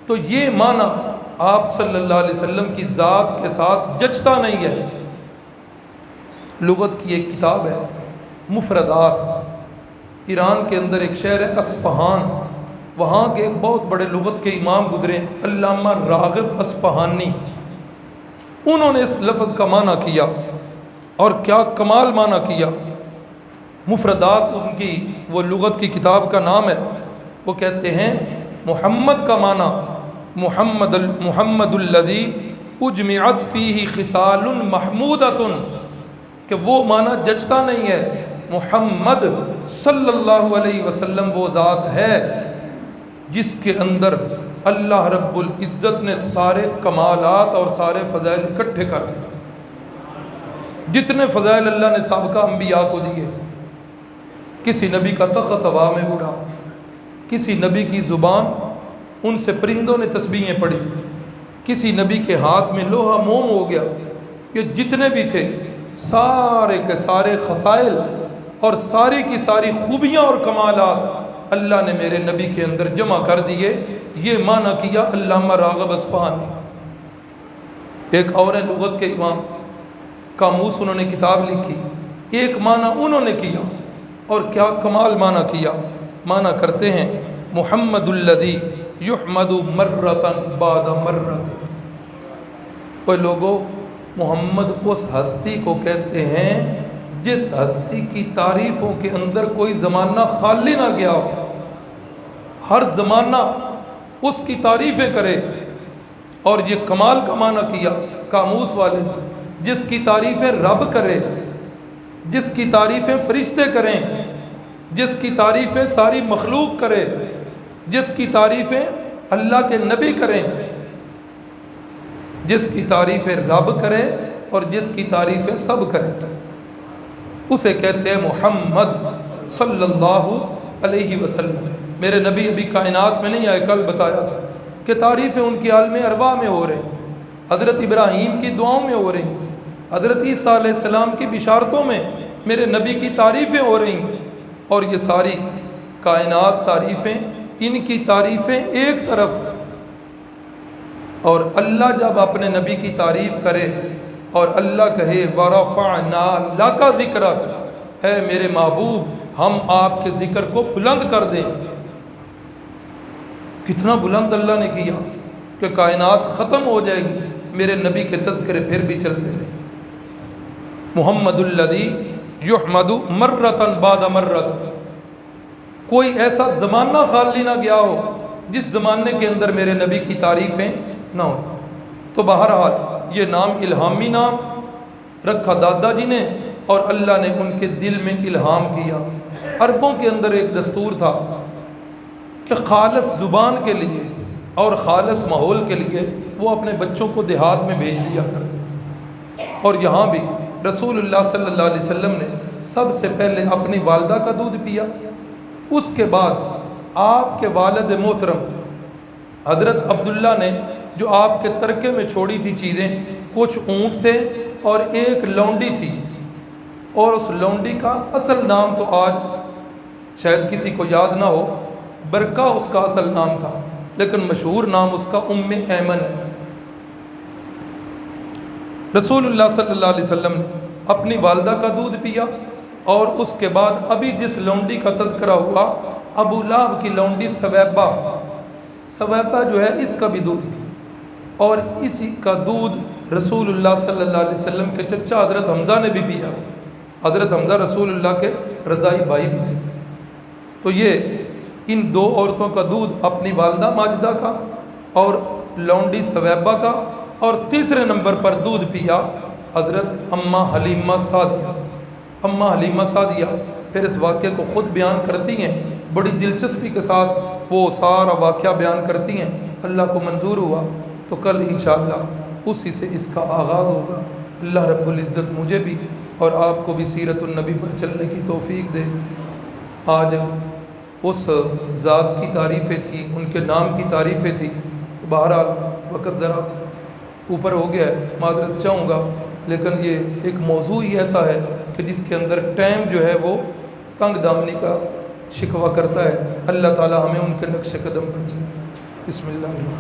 [SPEAKER 1] تو یہ معنی آپ صلی اللہ علیہ وسلم کی ذات کے ساتھ جچتا نہیں ہے۔ لغت کی ایک کتاب ہے مفردات، ایران کے اندر ایک شہر ہے اصفہان، وہاں کے ایک بہت بڑے لغت کے امام گزرے علامہ راغب اصفہانی، انہوں نے اس لفظ کا معنی کیا اور کیا کمال معنی کیا۔ مفردات ان کی وہ لغت کی کتاب کا نام ہے۔ وہ کہتے ہیں محمد کا معنی محمد الذی اجمعت فیہ خصال محمودۃ، کہ وہ معنی جچتا نہیں ہے۔ محمد صلی اللہ علیہ وسلم وہ ذات ہے جس کے اندر اللہ رب العزت نے سارے کمالات اور سارے فضائل اکٹھے کر دیے۔ جتنے فضائل اللہ نے سابقہ انبیاء کو دیے، کسی نبی کا تخت ہوا میں اڑا، کسی نبی کی زبان ان سے پرندوں نے تسبیحیں پڑھی، کسی نبی کے ہاتھ میں لوہا موم ہو گیا، یہ جتنے بھی تھے سارے کے سارے خصائل اور ساری کی ساری خوبیاں اور کمالات اللہ نے میرے نبی کے اندر جمع کر دیے۔ یہ معنی کیا علامہ راغب اصفہانی نے۔ ایک اور ہے لغت کے امام قاموس، انہوں نے کتاب لکھی، ایک معنی انہوں نے کیا اور کیا کمال معنی کیا۔ معنی کرتے ہیں محمد الذی یحمد مرۃ بعد مرۃ۔ کوئی لوگوں، محمد اس ہستی کو کہتے ہیں جس ہستی کی تعریفوں کے اندر کوئی زمانہ خالی نہ گیا ہو، ہر زمانہ اس کی تعریفیں کرے۔ اور یہ کمال کا معنی کیا قاموس والے نے، جس کی تعریفیں رب کرے، جس کی تعریفیں فرشتے کریں، جس کی تعریفیں ساری مخلوق کرے، جس کی تعریفیں اللہ کے نبی کریں، جس کی تعریفیں رب کرے اور جس کی تعریفیں سب کریں، اسے کہتے ہیں محمد صلی اللہ علیہ وسلم۔ میرے نبی ابھی کائنات میں نہیں آئے، کل بتایا تھا کہ تعریفیں ان کی عالم ارواح میں ہو رہی ہیں، حضرت ابراہیم کی دعاؤں میں ہو رہی ہیں، حضرت عیسیٰ علیہ السلام کی بشارتوں میں میرے نبی کی تعریفیں ہو رہی ہیں۔ اور یہ ساری کائنات تعریفیں، ان کی تعریفیں ایک طرف، اور اللہ جب اپنے نبی کی تعریف کرے اور اللہ کہے وَرَفَعْنَا لَكَ ذِكْرَكَ، اے میرے محبوب ہم آپ کے ذکر کو بلند کر دیں۔ کتنا بلند اللہ نے کیا کہ کائنات ختم ہو جائے گی، میرے نبی کے تذکرے پھر بھی چلتے رہے۔ محمد الذی یحمد مرۃ بعد مرۃ، کوئی ایسا زمانہ خالی نہ گیا ہو جس زمانے کے اندر میرے نبی کی تعریفیں نہ ہوں۔ تو بہرحال یہ نام الہامی نام رکھا دادا جی نے، اور اللہ نے ان کے دل میں الہام کیا۔ عربوں کے اندر ایک دستور تھا کہ خالص زبان کے لیے اور خالص ماحول کے لیے وہ اپنے بچوں کو دیہات میں بھیج دیا کرتے تھے۔ اور یہاں بھی رسول اللہ صلی اللہ علیہ وسلم نے سب سے پہلے اپنی والدہ کا دودھ پیا، اس کے بعد آپ کے والد محترم حضرت عبداللہ نے جو آپ کے ترکے میں چھوڑی تھی چیزیں، کچھ اونٹ تھے اور ایک لونڈی تھی، اور اس لونڈی کا اصل نام تو آج شاید کسی کو یاد نہ ہو، برکہ اس کا اصل نام تھا، لیکن مشہور نام اس کا ام ایمن ہے۔ رسول اللہ صلی اللہ علیہ وسلم نے اپنی والدہ کا دودھ پیا، اور اس کے بعد ابھی جس لونڈی کا تذکرہ ہوا ابو لہب کی لونڈی ثویبہ جو ہے، اس کا بھی دودھ پیا، اور اسی کا دودھ رسول اللہ صلی اللہ علیہ وسلم کے چچا حضرت حمزہ نے بھی پیا تھا۔ حضرت حمزہ رسول اللہ کے رضائی بھائی بھی تھے۔ تو یہ ان دو عورتوں کا دودھ، اپنی والدہ ماجدہ کا اور لونڈی ثویبہ کا، اور تیسرے نمبر پر دودھ پیا حضرت اماں حلیمہ سعدیہ۔ اماں حلیمہ سعدیہ پھر اس واقعے کو خود بیان کرتی ہیں، بڑی دلچسپی کے ساتھ وہ سارا واقعہ بیان کرتی ہیں۔ اللہ کو منظور ہوا تو کل انشاءاللہ اسی سے اس کا آغاز ہوگا۔ اللہ رب العزت مجھے بھی اور آپ کو بھی سیرت النبی پر چلنے کی توفیق دے۔ آج اس ذات کی تعریفیں تھیں، ان کے نام کی تعریفیں تھیں، بہرحال وقت ذرا اوپر ہو گیا ہے، معذرت چاہوں گا، لیکن یہ ایک موضوع ہی ایسا ہے کہ جس کے اندر ٹائم جو ہے وہ تنگ دامنی کا شکوہ کرتا ہے، اللہ تعالی ہمیں ان کے نقش قدم پر چلائے۔ بسم اللہ الرحمن